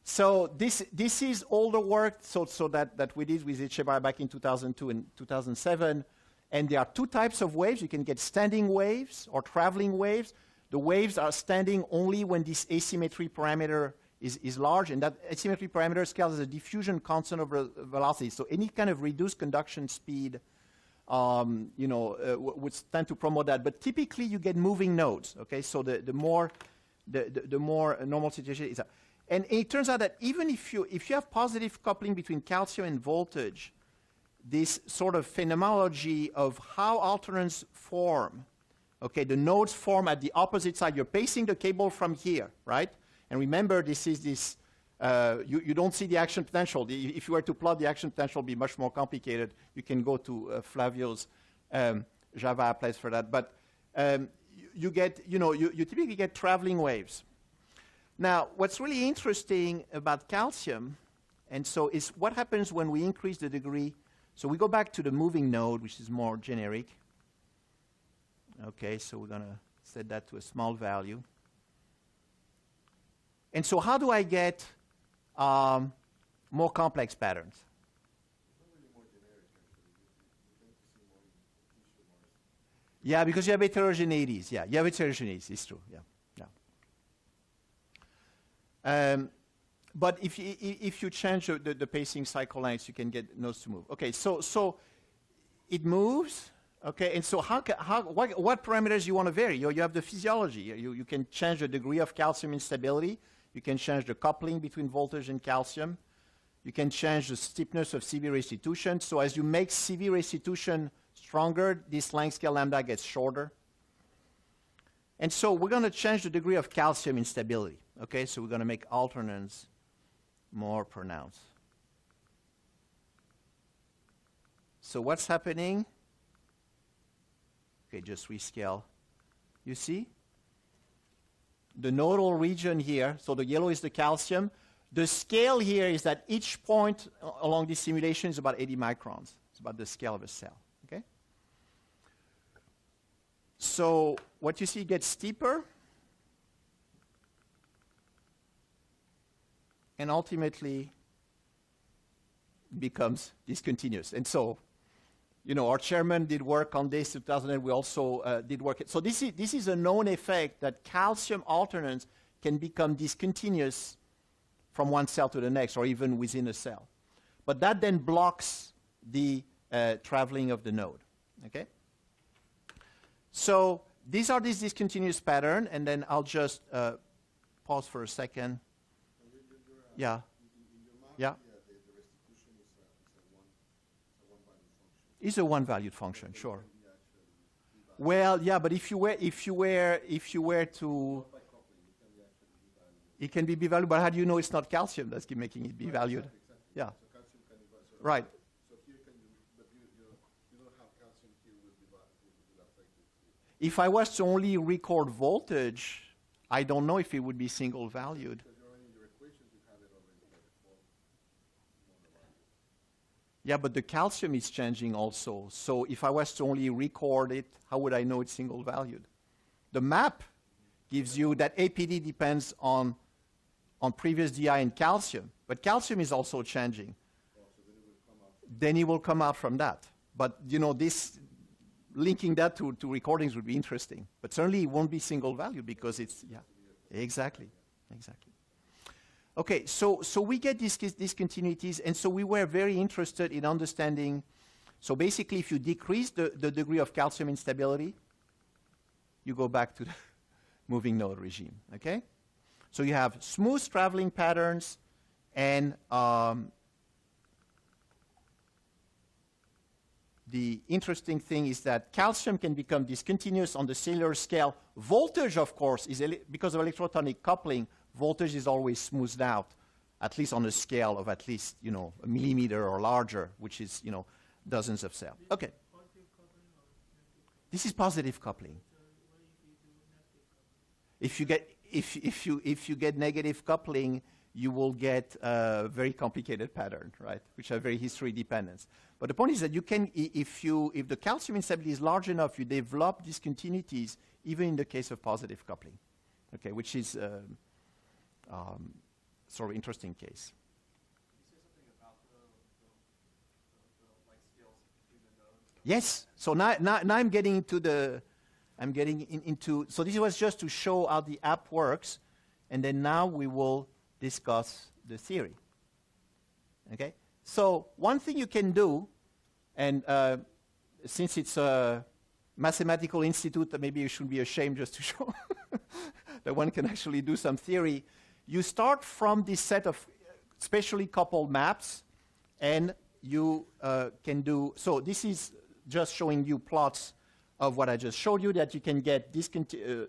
So this is all the work that we did with HMI back in 2002 and 2007. And there are two types of waves. You can get standing waves or traveling waves. The waves are standing only when this asymmetry parameter is large. And that asymmetry parameter scales as a diffusion constant over velocity. So any kind of reduced conduction speed would tend to promote that. But typically, you get moving nodes. Okay? So the more normal situation is that. And it turns out that even if you have positive coupling between calcium and voltage, this sort of phenomenology of how alternans form, okay, the nodes form at the opposite side. You're pacing the cable from here, right? And remember, this is this, you don't see the action potential. If you were to plot the action potential, it would be much more complicated. You can go to Flavio's Java applets for that. But you typically get traveling waves. Now, what's really interesting about calcium, and so is what happens when we increase the degree. So we go back to the moving node, which is more generic. Okay, so we're going to set that to a small value. And so how do I get more complex patterns? Yeah, because you have heterogeneities. Yeah, you have heterogeneities. It's true. Yeah. But if you change the pacing cycle lengths, you can get nodes to move. Okay, so it moves. Okay, and so what parameters you want to vary? You have the physiology. You can change the degree of calcium instability. You can change the coupling between voltage and calcium. You can change the steepness of CV restitution. So as you make CV restitution stronger, this length scale lambda gets shorter. And so we're going to change the degree of calcium instability. Okay, so we're going to make alternans more pronounced. So what's happening? Okay, just rescale. You see? The nodal region here, so the yellow is the calcium. The scale here is that each point along this simulation is about 80 microns. It's about the scale of a cell. Okay? So what you see gets steeper. And ultimately becomes discontinuous. And so, our chairman did work on this in 2008. We also did work. So this is a known effect that calcium alternans can become discontinuous from one cell to the next, or even within a cell. But that then blocks the traveling of the node. Okay? So these are these discontinuous pattern, and then I'll just pause for a second. Yeah. Yeah. Is a one-valued function, sure. Well, yeah, but if you were to, it can be b-valued, but how do you know it's not calcium that's making it b-valued? Yeah. Right. If I was to only record voltage, I don't know if it would be single-valued. Yeah, but the calcium is changing also. So if I was to only record it, how would I know it's single-valued? The map gives you that APD depends on previous DI and calcium, but calcium is also changing. Then it will come out from that. But you know, this linking that to recordings would be interesting. But certainly it won't be single-valued because it's, yeah, exactly. Okay, so we get these discontinuities, and so we were very interested in understanding. So basically, if you decrease the degree of calcium instability, you go back to the moving node regime. Okay, so you have smooth traveling patterns, and the interesting thing is that calcium can become discontinuous on the cellular scale. Voltage, of course, is because of electrotonic coupling. Voltage is always smoothed out, at least on a scale of at least, you know, a millimeter or larger, which is, you know, dozens of cells. Okay. This is positive coupling. If you get negative coupling, you will get a very complicated pattern, right? Which are very history dependent. But the point is that you can, if the calcium instability is large enough, you develop discontinuities even in the case of positive coupling. Okay, which is sort of interesting case. You say something about the like scales between the nodes. Yes. So now I'm getting into so this was just to show how the app works, and then now we will discuss the theory. Okay. So one thing you can do, and since it's a mathematical institute, that maybe you shouldn't be ashamed just to show that one can actually do some theory. You start from this set of spatially coupled maps, and you can do, so this is just showing you plots of what I just showed you, that you can get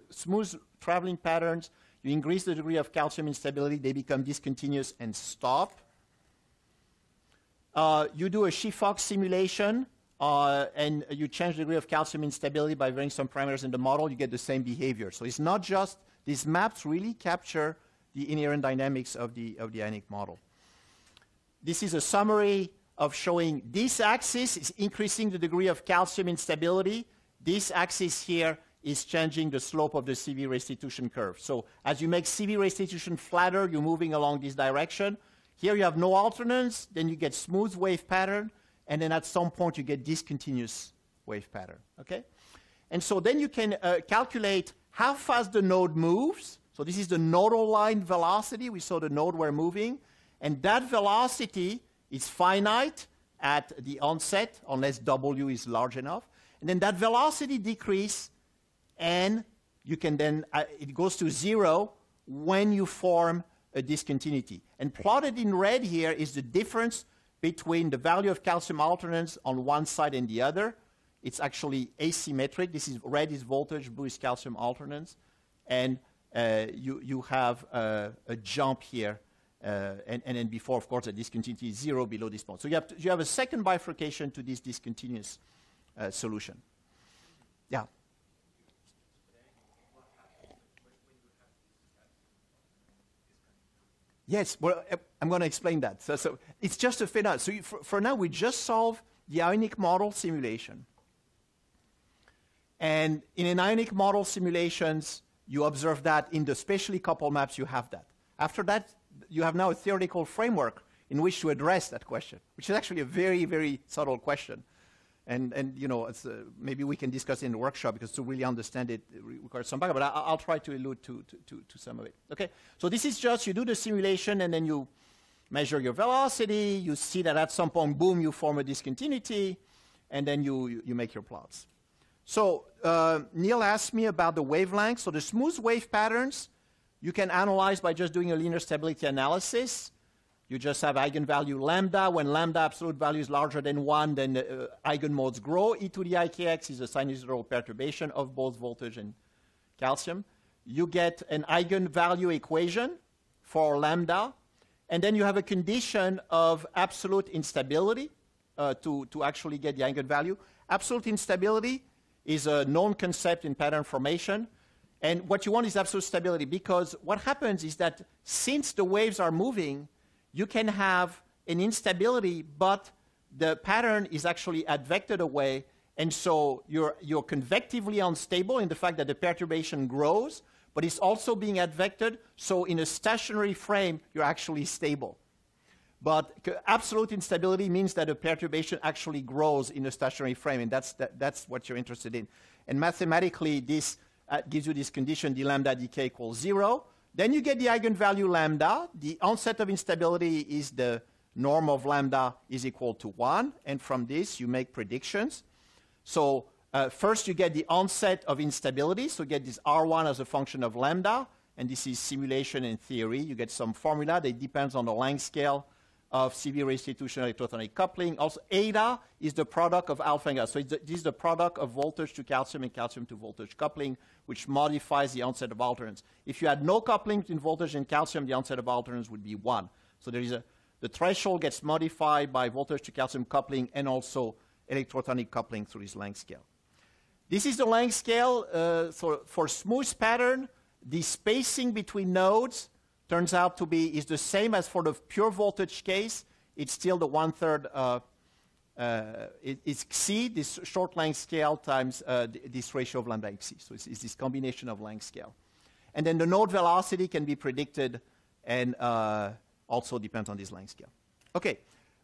smooth traveling patterns. You increase the degree of calcium instability, they become discontinuous and stop. You do a She-Fox simulation, and you change the degree of calcium instability by varying some parameters in the model, you get the same behavior. So it's not just, these maps really capture the inherent dynamics of the ionic model. This is a summary of showing this axis is increasing the degree of calcium instability. This axis here is changing the slope of the CV restitution curve. So as you make CV restitution flatter, you're moving along this direction. Here you have no alternans, then you get smooth wave pattern, and then at some point you get discontinuous wave pattern. Okay? And so then you can calculate how fast the node moves. So this is the nodal line velocity. We saw the node we're moving. And that velocity is finite at the onset, unless W is large enough. And then that velocity decreases, and you can then, it goes to 0 when you form a discontinuity. And plotted in red here is the difference between the value of calcium alternans on one side and the other. It's actually asymmetric. This is red is voltage, blue is calcium alternans. And you have a jump here, and then before, of course, the discontinuity is 0 below this point. So you have a second bifurcation to this discontinuous solution. Yeah. Yes, well, I'm going to explain that. So it's just a phenomenon. So for now, we just solve the ionic model simulation. And in an ionic model simulations, you observe that in the spatially coupled maps, you have that. After that, you have now a theoretical framework in which to address that question, which is actually a very, very subtle question. And you know, it's, maybe we can discuss it in the workshop, because to really understand it, it requires some background, but I'll try to allude to some of it. Okay, so this is just, you do the simulation and then you measure your velocity, you see that at some point, boom, you form a discontinuity, and then you make your plots. So Neil asked me about the wavelength. So the smooth wave patterns, you can analyze by just doing a linear stability analysis. You just have eigenvalue lambda. When lambda absolute value is larger than 1, then the eigenmodes grow. E to the ikx is a sinusoidal perturbation of both voltage and calcium. You get an eigenvalue equation for lambda. And then you have a condition of absolute instability to actually get the eigenvalue. Absolute instability is a known concept in pattern formation. And what you want is absolute stability, because what happens is that since the waves are moving, you can have an instability, but the pattern is actually advected away, and so you're convectively unstable in the fact that the perturbation grows, but it's also being advected, so in a stationary frame, you're actually stable. But absolute instability means that the perturbation actually grows in a stationary frame, and that's what you're interested in. And mathematically, this gives you this condition, d lambda dk equals 0. Then you get the eigenvalue lambda. The onset of instability is the norm of lambda is equal to 1. And from this, you make predictions. So first, you get the onset of instability. So you get this R1 as a function of lambda. And this is simulation and theory. You get some formula that depends on the length scale of CV restitution electrotonic coupling. Also, eta is the product of alpha and gamma. So this is the product of voltage to calcium and calcium to voltage coupling, which modifies the onset of alternans. If you had no coupling between voltage and calcium, the onset of alternans would be 1. So there is the threshold gets modified by voltage to calcium coupling and also electrotonic coupling through this length scale. This is the length scale. For smooth pattern, the spacing between nodes turns out to be is the same as for the pure voltage case. It's still the 1/3. It's xc, this short length scale, times this ratio of lambda xc. So it's this combination of length scale. And then the node velocity can be predicted and also depends on this length scale. Okay,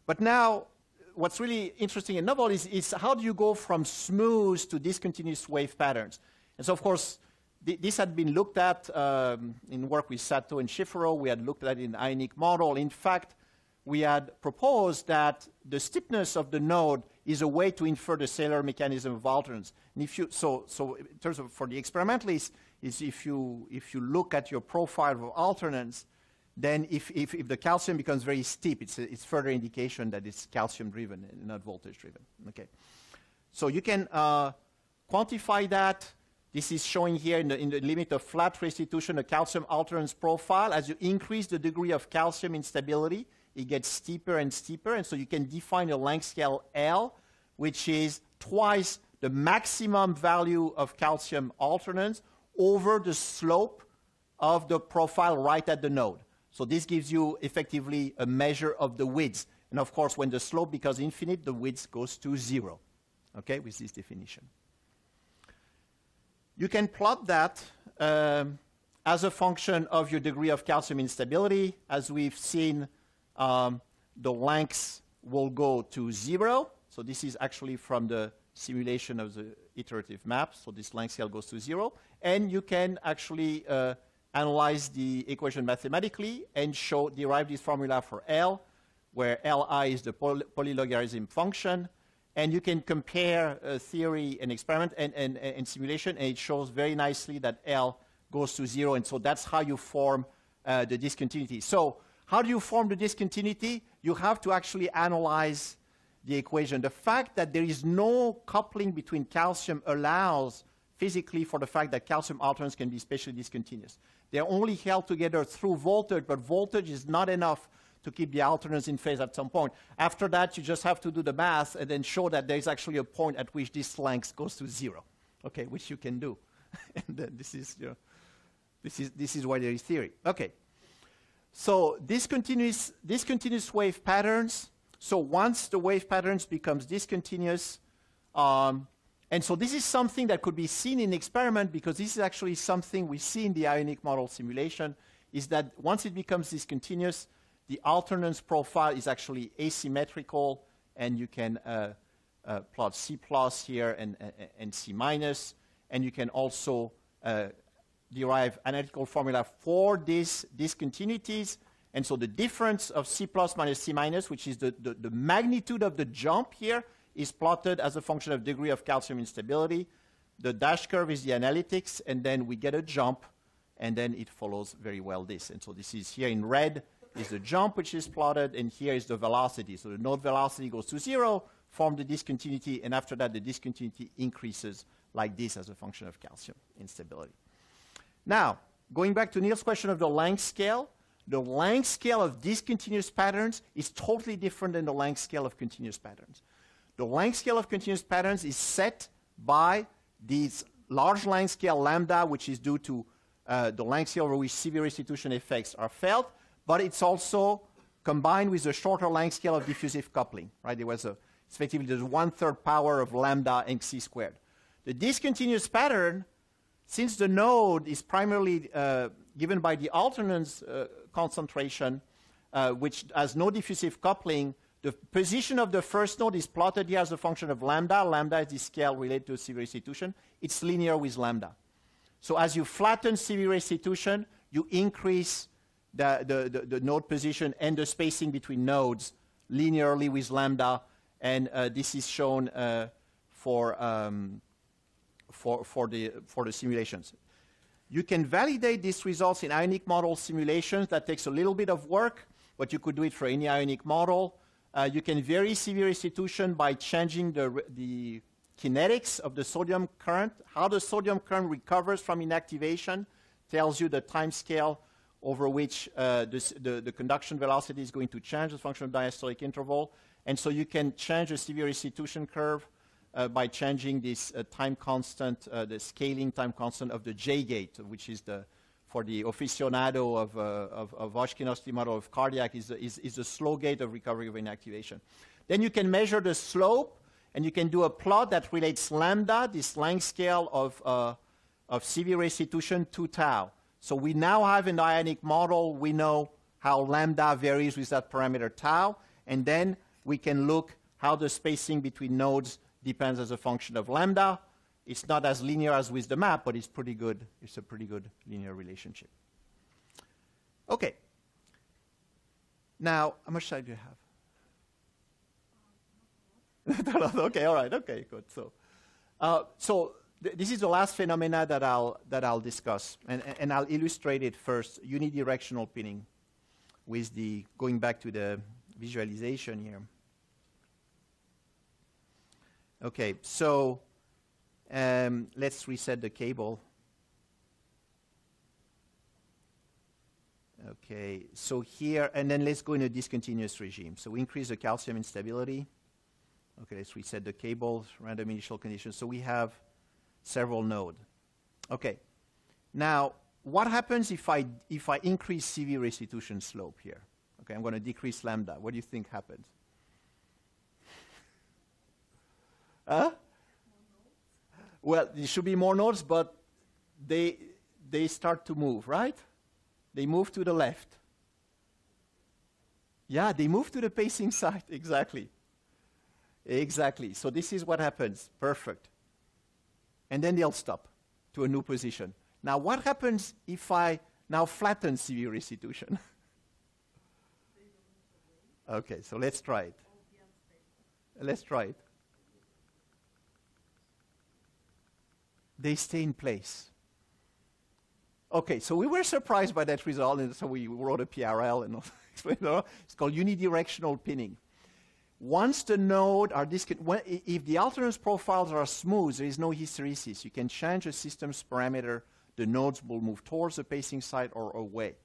but now what's really interesting and novel is how do you go from smooth to discontinuous wave patterns? And so, of course, this had been looked at in work with Sato and Schifferow. We had looked at it in the ionic model. In fact, we had proposed that the stiffness of the node is a way to infer the cellular mechanism of alternans. And if you, so in terms of for the experimentalists, is if you look at your profile of alternans, then if the calcium becomes very steep, it's further indication that it's calcium-driven and not voltage-driven. Okay, so you can quantify that. This is showing here in the limit of flat restitution, a calcium alternance profile. As you increase the degree of calcium instability, it gets steeper and steeper. And so you can define a length scale L, which is twice the maximum value of calcium alternance over the slope of the profile right at the node. So this gives you effectively a measure of the width. And of course, when the slope becomes infinite, the width goes to 0, okay, with this definition. You can plot that as a function of your degree of calcium instability. As we've seen, the lengths will go to 0. So this is actually from the simulation of the iterative map. So this length scale goes to 0. And you can actually analyze the equation mathematically and derive this formula for L, where Li is the polylogarithm function. And you can compare theory and experiment and simulation, and it shows very nicely that L goes to 0. And so that's how you form the discontinuity. So how do you form the discontinuity? You have to actually analyze the equation. The fact that there is no coupling between calcium allows physically for the fact that calcium alternans can be spatially discontinuous. They're only held together through voltage, but voltage is not enough to keep the alternans in phase at some point. After that, you just have to do the math and then show that there's actually a point at which this length goes to 0, okay, which you can do. And then this is why there is theory. Okay. So discontinuous wave patterns. So once the wave patterns becomes discontinuous, and so this is something that could be seen in experiment, because this is actually something we see in the ionic model simulation, is that once it becomes discontinuous, the alternance profile is actually asymmetrical, and you can plot C plus here and C minus. And you can also derive analytical formula for these discontinuities. And so the difference of C plus minus C minus, which is the magnitude of the jump here, is plotted as a function of degree of calcium instability. The dash curve is the analytics, and then we get a jump, and then it follows very well this. And so this is here in red is the jump which is plotted, and here is the velocity. So the node velocity goes to 0, form the discontinuity, and after that the discontinuity increases like this as a function of calcium instability. Now, going back to Neil's question of the length scale, the length scale of discontinuous patterns is totally different than the length scale of continuous patterns. The length scale of continuous patterns is set by these large length scale lambda, which is due to the length scale over which severe restitution effects are felt, but it's also combined with the shorter length scale of diffusive coupling, right? It's effectively the 1/3 power of lambda and c squared. The discontinuous pattern, since the node is primarily given by the Alternans concentration, which has no diffusive coupling, the position of the first node is plotted here as a function of lambda. Lambda is the scale related to severe restitution. It's linear with lambda. So as you flatten severe restitution, you increase the node position and the spacing between nodes linearly with lambda. And this is shown for the simulations. You can validate these results in ionic model simulations. That takes a little bit of work, but you could do it for any ionic model. You can vary severe restitution by changing the kinetics of the sodium current. How the sodium current recovers from inactivation tells you the time scale over which the conduction velocity is going to change as a function of diastolic interval. And so you can change the severe restitution curve by changing this time constant, the scaling time constant of the J gate, which is for the aficionado of Ashkenazi model of cardiac, is the slow gate of recovery of inactivation. Then you can measure the slope, and you can do a plot that relates lambda, this length scale of severe restitution, to tau. So we now have in the ionic model, we know how lambda varies with that parameter tau, and then we can look how the spacing between nodes depends as a function of lambda. It's not as linear as with the map, but it's pretty good. It's a pretty good linear relationship. Okay. Now, how much time do you have? Okay, all right, okay, good. So, this is the last phenomena that I'll discuss, and I'll illustrate it first. Unidirectional pinning, with going back to the visualization here. Okay, so let's reset the cable. Okay, so here, and then let's go in a discontinuous regime. So we increase the calcium instability. Okay, let's reset the cable, random initial conditions. So we have several nodes. Okay, now what happens if I increase CV restitution slope here? Okay, I'm going to decrease lambda. What do you think happens? Well, there should be more nodes, but they start to move, right? They move to the left. Yeah, they move to the pacing site, exactly. Exactly. So this is what happens. Perfect. And then they'll stop to a new position. Now, what happens if I now flatten CV restitution? Okay, so let's try it. Let's try it. They stay in place. Okay, so we were surprised by that result, and so we wrote a PRL and explained it. It's called unidirectional pinning. Once the nodes are if the Alternans profiles are smooth, there is no hysteresis. You can change the system's parameter. The nodes will move towards the pacing site or away.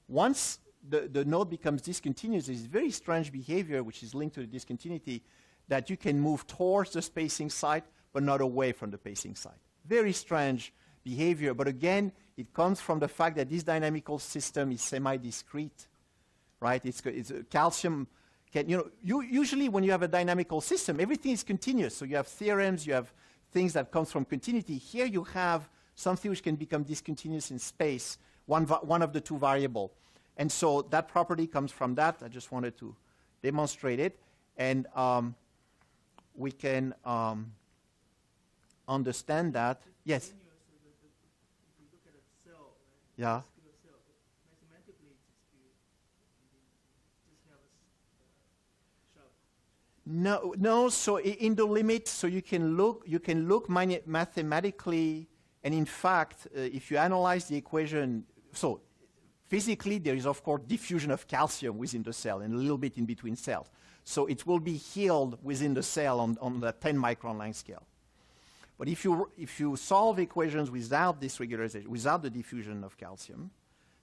Once the node becomes discontinuous, there is very strange behavior, which is linked to the discontinuity, that you can move towards the pacing site, but not away from the pacing site. Very strange behavior, but again, it comes from the fact that this dynamical system is semi-discrete, right? It's calcium. Usually when you have a dynamical system, everything is continuous. So you have theorems, you have things that come from continuity. Here you have something which can become discontinuous in space, one of the two variables. And so that property comes from that. I just wanted to demonstrate it. And we can understand that. Yes? If you look at a cell, right? Yeah. Cell, mathematically, just have a sharp. No. So in the limit, so you can look mathematically, and in fact, if you analyze the equation, so physically there is of course diffusion of calcium within the cell and a little bit in between cells. So it will be healed within the cell on the 10 micron length scale. But if you solve equations without this regularization, without the diffusion of calcium,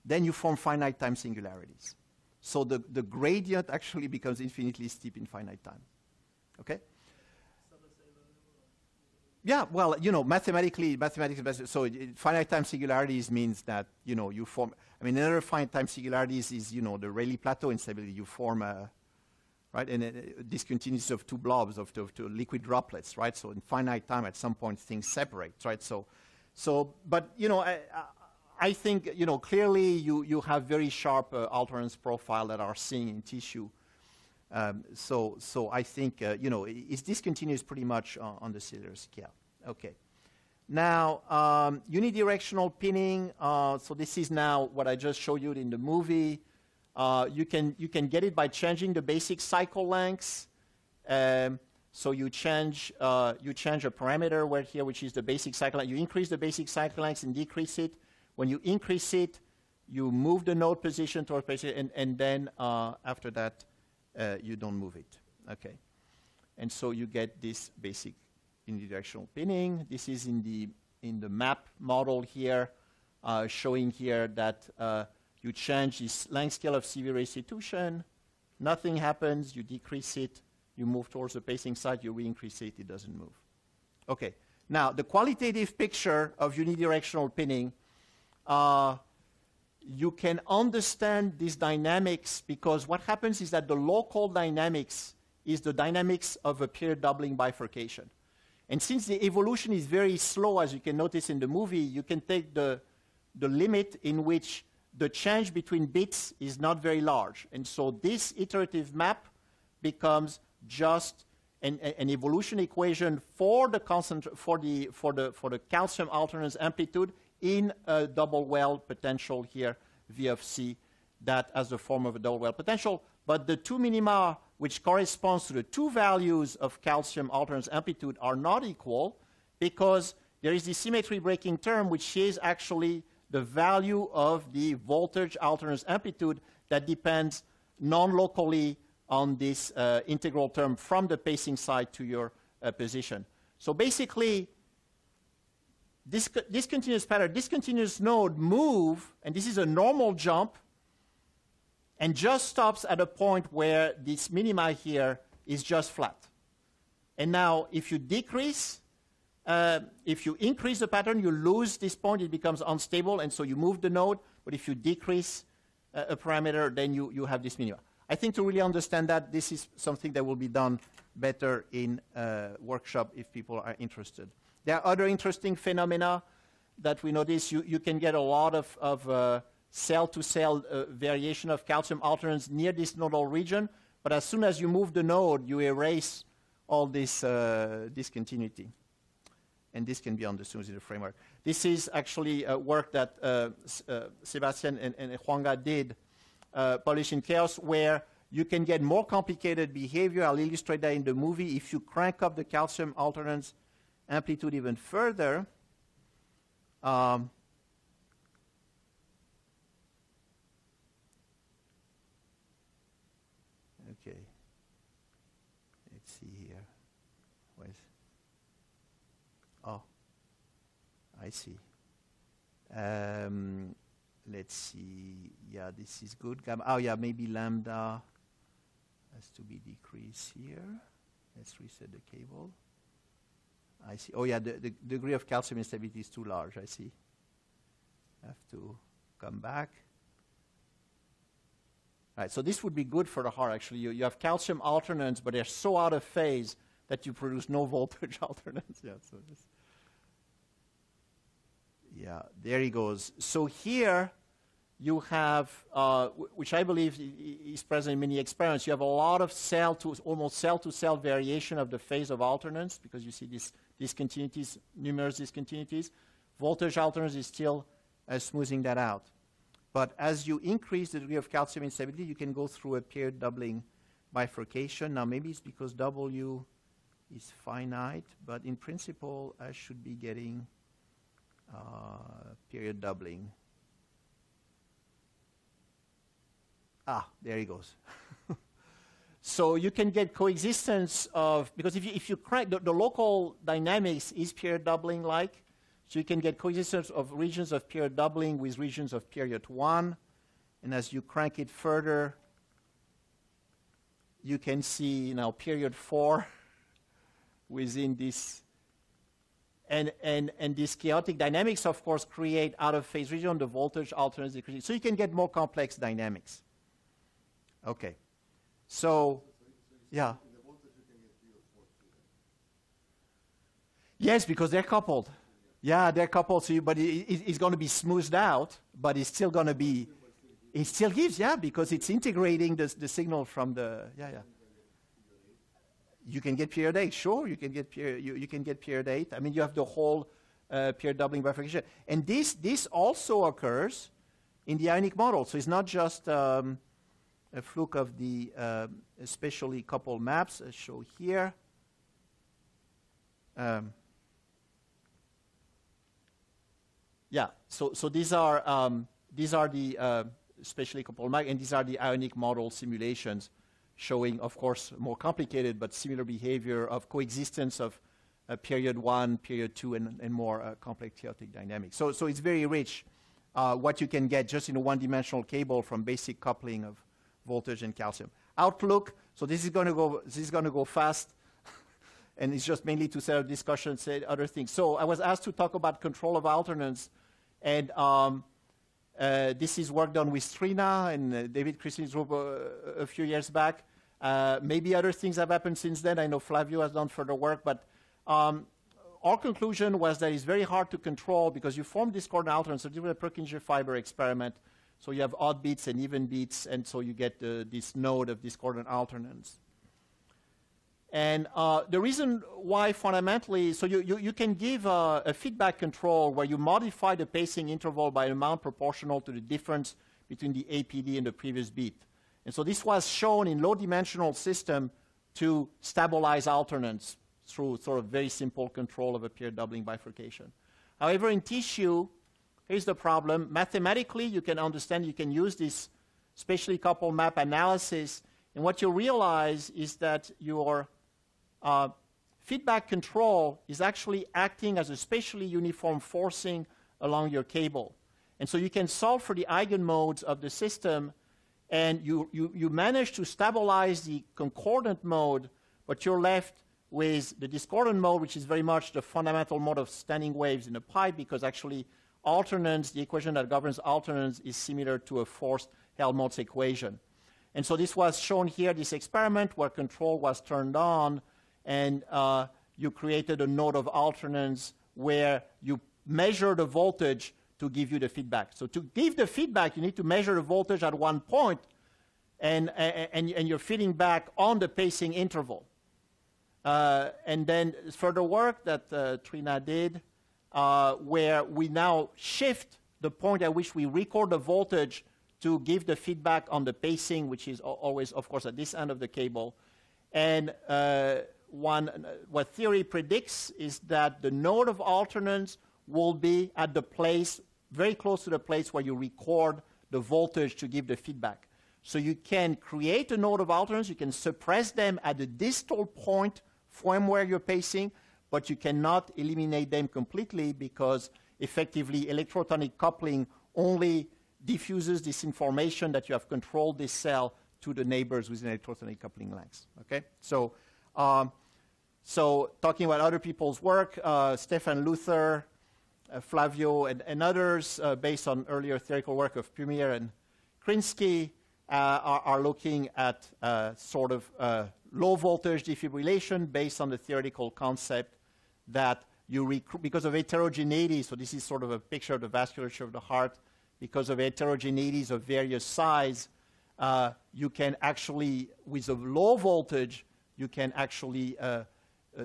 then you form finite time singularities. So the gradient actually becomes infinitely steep in finite time. Okay? Yeah, well, mathematically, so finite time singularities means that, you form, another finite time singularities is, the Rayleigh plateau instability. You form a, right, and a discontinuous of two blobs of two liquid droplets, right? So in finite time, at some point, things separate, right? But, I think, clearly you have very sharp alternance profile that are seen in tissue. So I think, it's discontinuous pretty much on the cellular scale. Okay. Now, unidirectional pinning. So this is now what I just showed you in the movie. You can get it by changing the basic cycle lengths. So you change a parameter here, which is the basic cycle length. You increase the basic cycle length and decrease it. When you increase it, you move the node position towards position, and then after that, you don't move it. Okay, and so you get this basic unidirectional pinning. This is in the map model here, showing here that you change this length scale of severe restitution. Nothing happens. You decrease it. You move towards the pacing site. You re-increase it. It doesn't move. Okay. Now the qualitative picture of unidirectional pinning. You can understand these dynamics because what happens is that the local dynamics is the dynamics of a period doubling bifurcation. And since the evolution is very slow, as you can notice in the movie, you can take the limit in which the change between bits is not very large. And so this iterative map becomes just an evolution equation for the calcium alternance amplitude in a double well potential here, V of C, that as the form of a double well potential. But the two minima, which corresponds to the two values of calcium alternance amplitude, are not equal because there is the symmetry breaking term, which is actually the value of the voltage alternance amplitude that depends non-locally on this integral term from the pacing side to your position. So basically, discontinuous pattern, discontinuous node move, and this is a normal jump, and just stops at a point where this minima here is just flat. And now, if you decrease, if you increase the pattern, you lose this point, it becomes unstable, and so you move the node. But if you decrease a parameter, then you have this minima. I think to really understand that, this is something that will be done better in workshop if people are interested. There are other interesting phenomena that we notice. You can get a lot of cell-to-cell variation of calcium alternance near this nodal region, but as soon as you move the node, you erase all this discontinuity. And this can be understood in the framework. This is actually a work that Sebastian and Huanga did, published in Chaos, where you can get more complicated behavior. I'll illustrate that in the movie. If you crank up the calcium alternance amplitude even further, okay, let's see here. Oh, I see. Let's see. Yeah, this is good. Oh, yeah, maybe lambda has to be decreased here. Let's reset the cable. I see. Oh, yeah, the degree of calcium instability is too large. I see. I have to come back. All right, so this would be good for the heart, actually. You have calcium alternants, but they're so out of phase that you produce no voltage alternance. Yeah, so this. Yeah, there he goes. So here, you have, which I believe is present in many experiments, you have a lot of almost cell-to-cell variation of the phase of alternance, because you see these discontinuities, numerous discontinuities. Voltage alternance is still smoothing that out. But as you increase the degree of calcium instability, you can go through a period doubling bifurcation. Now, maybe it's because W is finite, but in principle, I should be getting period doubling. Ah, there he goes. So you can get coexistence of, because if you crank, the local dynamics is period doubling like, so you can get coexistence of regions of period doubling with regions of period 1. And as you crank it further, you can see now period 4 within this. And these chaotic dynamics, of course, create out-of-phase region, the voltage alternance decreasing. So you can get more complex dynamics. Okay. So yeah. Yes, because they're coupled. Yeah, they're coupled, so but it's going to be smoothed out, but it's still going to be, it still gives, yeah, because it's integrating the signal from the, yeah. You can get period 8, sure, you can get period 8. I mean, you have the whole period doubling bifurcation. And this also occurs in the ionic model, so it's not just a fluke of the spatially coupled maps as shown here. Yeah, so these are the spatially coupled maps, and these are the ionic model simulations showing, of course, more complicated but similar behavior of coexistence of period 1, period 2, and more complex chaotic dynamics. So it's very rich what you can get just in a one-dimensional cable from basic coupling of voltage and calcium. Outlook, so this is going to go fast, and it's just mainly to set up discussion, say other things. So I was asked to talk about control of alternance, and this is work done with Trina and David Christine's group a few years back. Maybe other things have happened since then. I know Flavio has done further work, but our conclusion was that it's very hard to control because you form discordant alternance. So this was a Purkinje fiber experiment. So you have odd beats and even beats, and so you get this node of discordant alternance. And the reason why fundamentally, so you can give a feedback control where you modify the pacing interval by an amount proportional to the difference between the APD and the previous beat. And so this was shown in low-dimensional system to stabilize alternance through sort of very simple control of a period doubling bifurcation. However, in tissue, here's the problem. Mathematically, you can understand, you can use this spatially coupled map analysis, and what you realize is that your feedback control is actually acting as a spatially uniform forcing along your cable. And so you can solve for the eigenmodes of the system, and you manage to stabilize the concordant mode, but you're left with the discordant mode, which is very much the fundamental mode of standing waves in a pipe, because actually alternance, the equation that governs alternance, is similar to a forced Helmholtz equation. And so this was shown here, this experiment where control was turned on, and you created a node of alternance where you measure the voltage to give you the feedback. So to give the feedback, you need to measure the voltage at one point, and you're feeding back on the pacing interval. And then further work that Trina did, where we now shift the point at which we record the voltage to give the feedback on the pacing, which is always, of course, at this end of the cable. And what theory predicts is that the node of alternance will be at the place, very close to the place where you record the voltage to give the feedback. So you can create a node of alternance, you can suppress them at the distal point from where you're pacing, but you cannot eliminate them completely because effectively electrotonic coupling only diffuses this information that you have controlled this cell to the neighbors within electrotonic coupling lengths. Okay? So talking about other people's work, Stefan Luther, Flavio, and others, based on earlier theoretical work of Pumier and Krinsky, are looking at sort of low voltage defibrillation based on the theoretical concept that because of heterogeneity, so this is sort of a picture of the vasculature of the heart, because of heterogeneities of various size, you can actually, with a low voltage, you can actually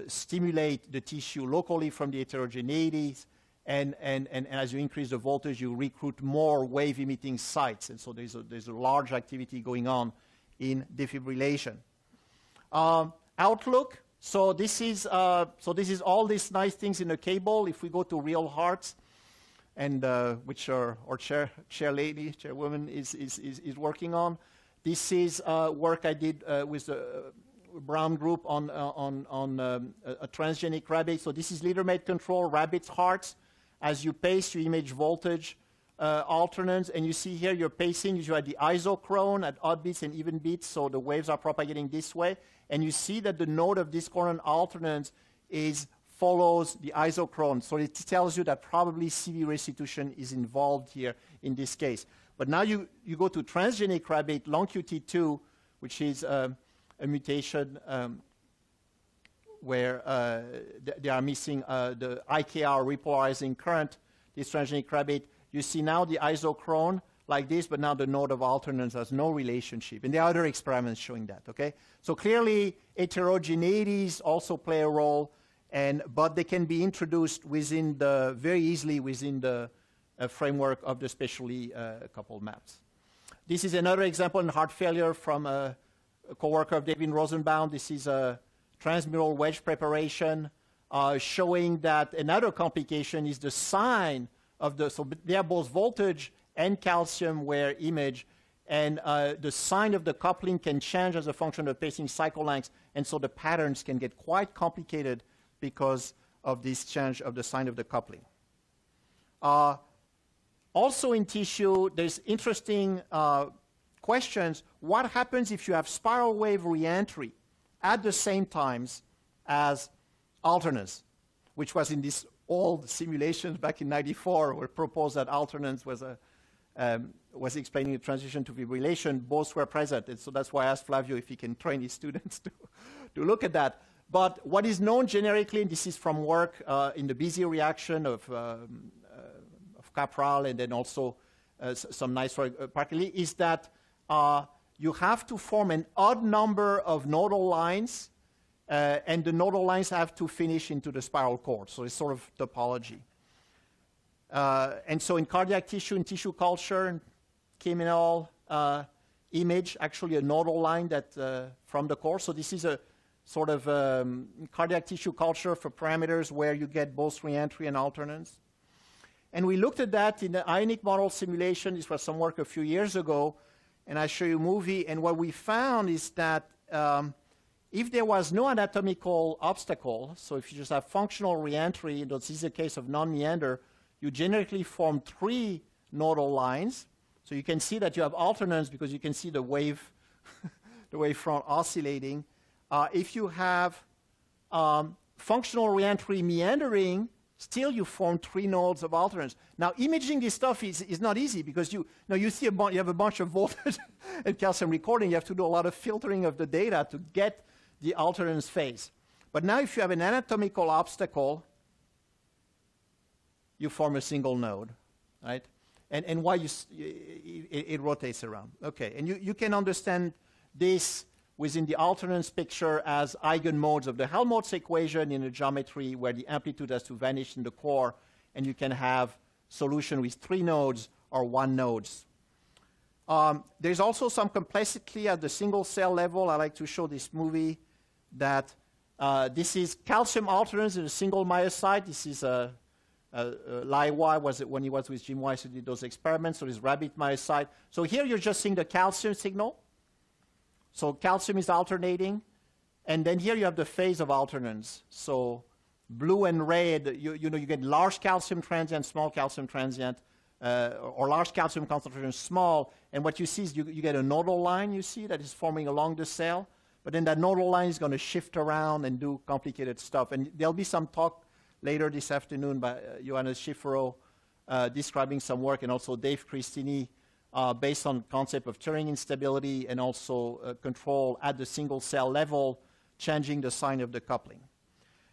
stimulate the tissue locally from the heterogeneities, and as you increase the voltage, you recruit more wave-emitting sites, and so there's a large activity going on in defibrillation. Outlook. So this is all these nice things in a cable. If we go to real hearts, and which our chairwoman is working on. This is work I did with the Brown group on a transgenic rabbit. So this is leader-made control, rabbit's hearts. As you pace, you image voltage alternans, and you see here you're pacing. You have the isochrone at odd beats and even beats, so the waves are propagating this way. And you see that the node of discordant alternans follows the isochrone. So it tells you that probably CV restitution is involved here in this case. But now you go to transgenic rabbit, long QT2, which is a mutation where they are missing the IKR repolarizing current, this transgenic rabbit. You see now the isochrone like this, but now the node of alternans has no relationship. And there are other experiments showing that, okay? So clearly, heterogeneities also play a role, but they can be introduced very easily within the framework of the spatially coupled maps. This is another example in heart failure from a coworker of David Rosenbaum. This is a transmural wedge preparation showing that another complication is the sign of so they are both voltage and calcium were imaged, and the sign of the coupling can change as a function of pacing cycle lengths, and so the patterns can get quite complicated because of this change of the sign of the coupling. Also in tissue, there's interesting questions. What happens if you have spiral wave reentry at the same times as alternans, which was in this old simulations back in '94, where proposed that alternans was explaining the transition to fibrillation. Both were present, and so that's why I asked Flavio if he can train his students to look at that. But what is known generically, and this is from work in the Bezier reaction of Capral, and then also some nice work partly, is that you have to form an odd number of nodal lines, and the nodal lines have to finish into the spiral core. So it's sort of topology. And so in cardiac tissue, in tissue culture, Kiminol image, actually a nodal line that from the core. So this is a sort of cardiac tissue culture for parameters where you get both reentry and alternans. And we looked at that in the ionic model simulation. This was some work a few years ago, and I show you a movie. And what we found is that if there was no anatomical obstacle, so if you just have functional reentry, this is a case of non-meander, you generically form 3 nodal lines. So you can see that you have alternans because you can see the wave, the wavefront oscillating. If you have functional reentry meandering, still you form 3 nodes of alternans. Now, imaging this stuff is not easy because you see you have a bunch of voltage and calcium recording. You have to do a lot of filtering of the data to get the alternans phase. But now if you have an anatomical obstacle, you form a single node, right? And why it rotates around. Okay, and you can understand this within the alternance picture as eigenmodes of the Helmholtz equation in a geometry where the amplitude has to vanish in the core, and you can have solution with 3 nodes or 1 nodes. There's also some complexity at the single cell level. I like to show this movie that this is calcium alternans in a single myocyte. This is Lai Wai when he was with Jim Weiss who did those experiments. So this rabbit myocyte. So here you're just seeing the calcium signal. So calcium is alternating, and then here you have the phase of alternans. So blue and red, you get large calcium transient, small calcium transient, or large calcium concentration, small. And what you see is you get a nodal line, you see, that is forming along the cell. But then that nodal line is going to shift around and do complicated stuff. And there'll be some talk later this afternoon by Johannes Schifferow describing some work, and also Dave Christini, based on concept of Turing instability and also control at the single cell level, changing the sign of the coupling.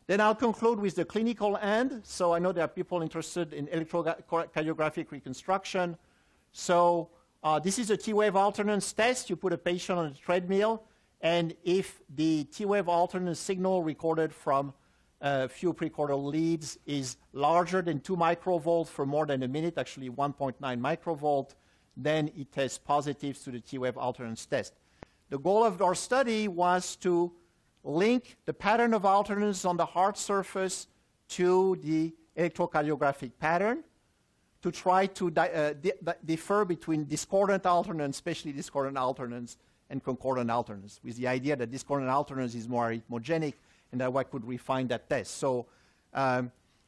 Then I'll conclude with the clinical end. So I know there are people interested in electrocardiographic reconstruction. So this is a T-wave alternance test. You put a patient on a treadmill, and if the T-wave alternance signal recorded from a few precordial leads is larger than 2 microvolts for more than a minute, actually 1.9 microvolt, then it tests positives to the T-wave alternance test. The goal of our study was to link the pattern of alternance on the heart surface to the electrocardiographic pattern to try to differ between discordant alternance, especially discordant alternance, and concordant alternance, with the idea that discordant alternance is more arrhythmogenic and that one could refine that test. So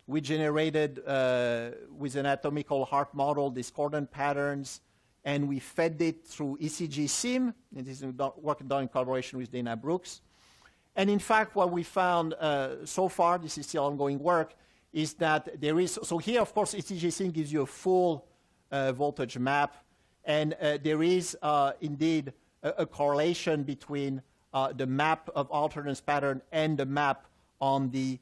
we generated, with an anatomical heart model, discordant patterns, and we fed it through ECG SIM, and this is work done in collaboration with Dana Brooks. And in fact, what we found so far, this is still ongoing work, is that there is, so here, of course, ECG SIM gives you a full voltage map, and there is indeed a correlation between the map of alternance pattern and the map on the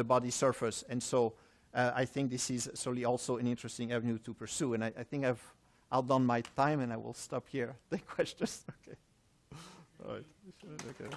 body surface. And so I think this is certainly also an interesting avenue to pursue. And I think I've outdone my time, and I will stop here. Take questions. Okay. All right. Okay.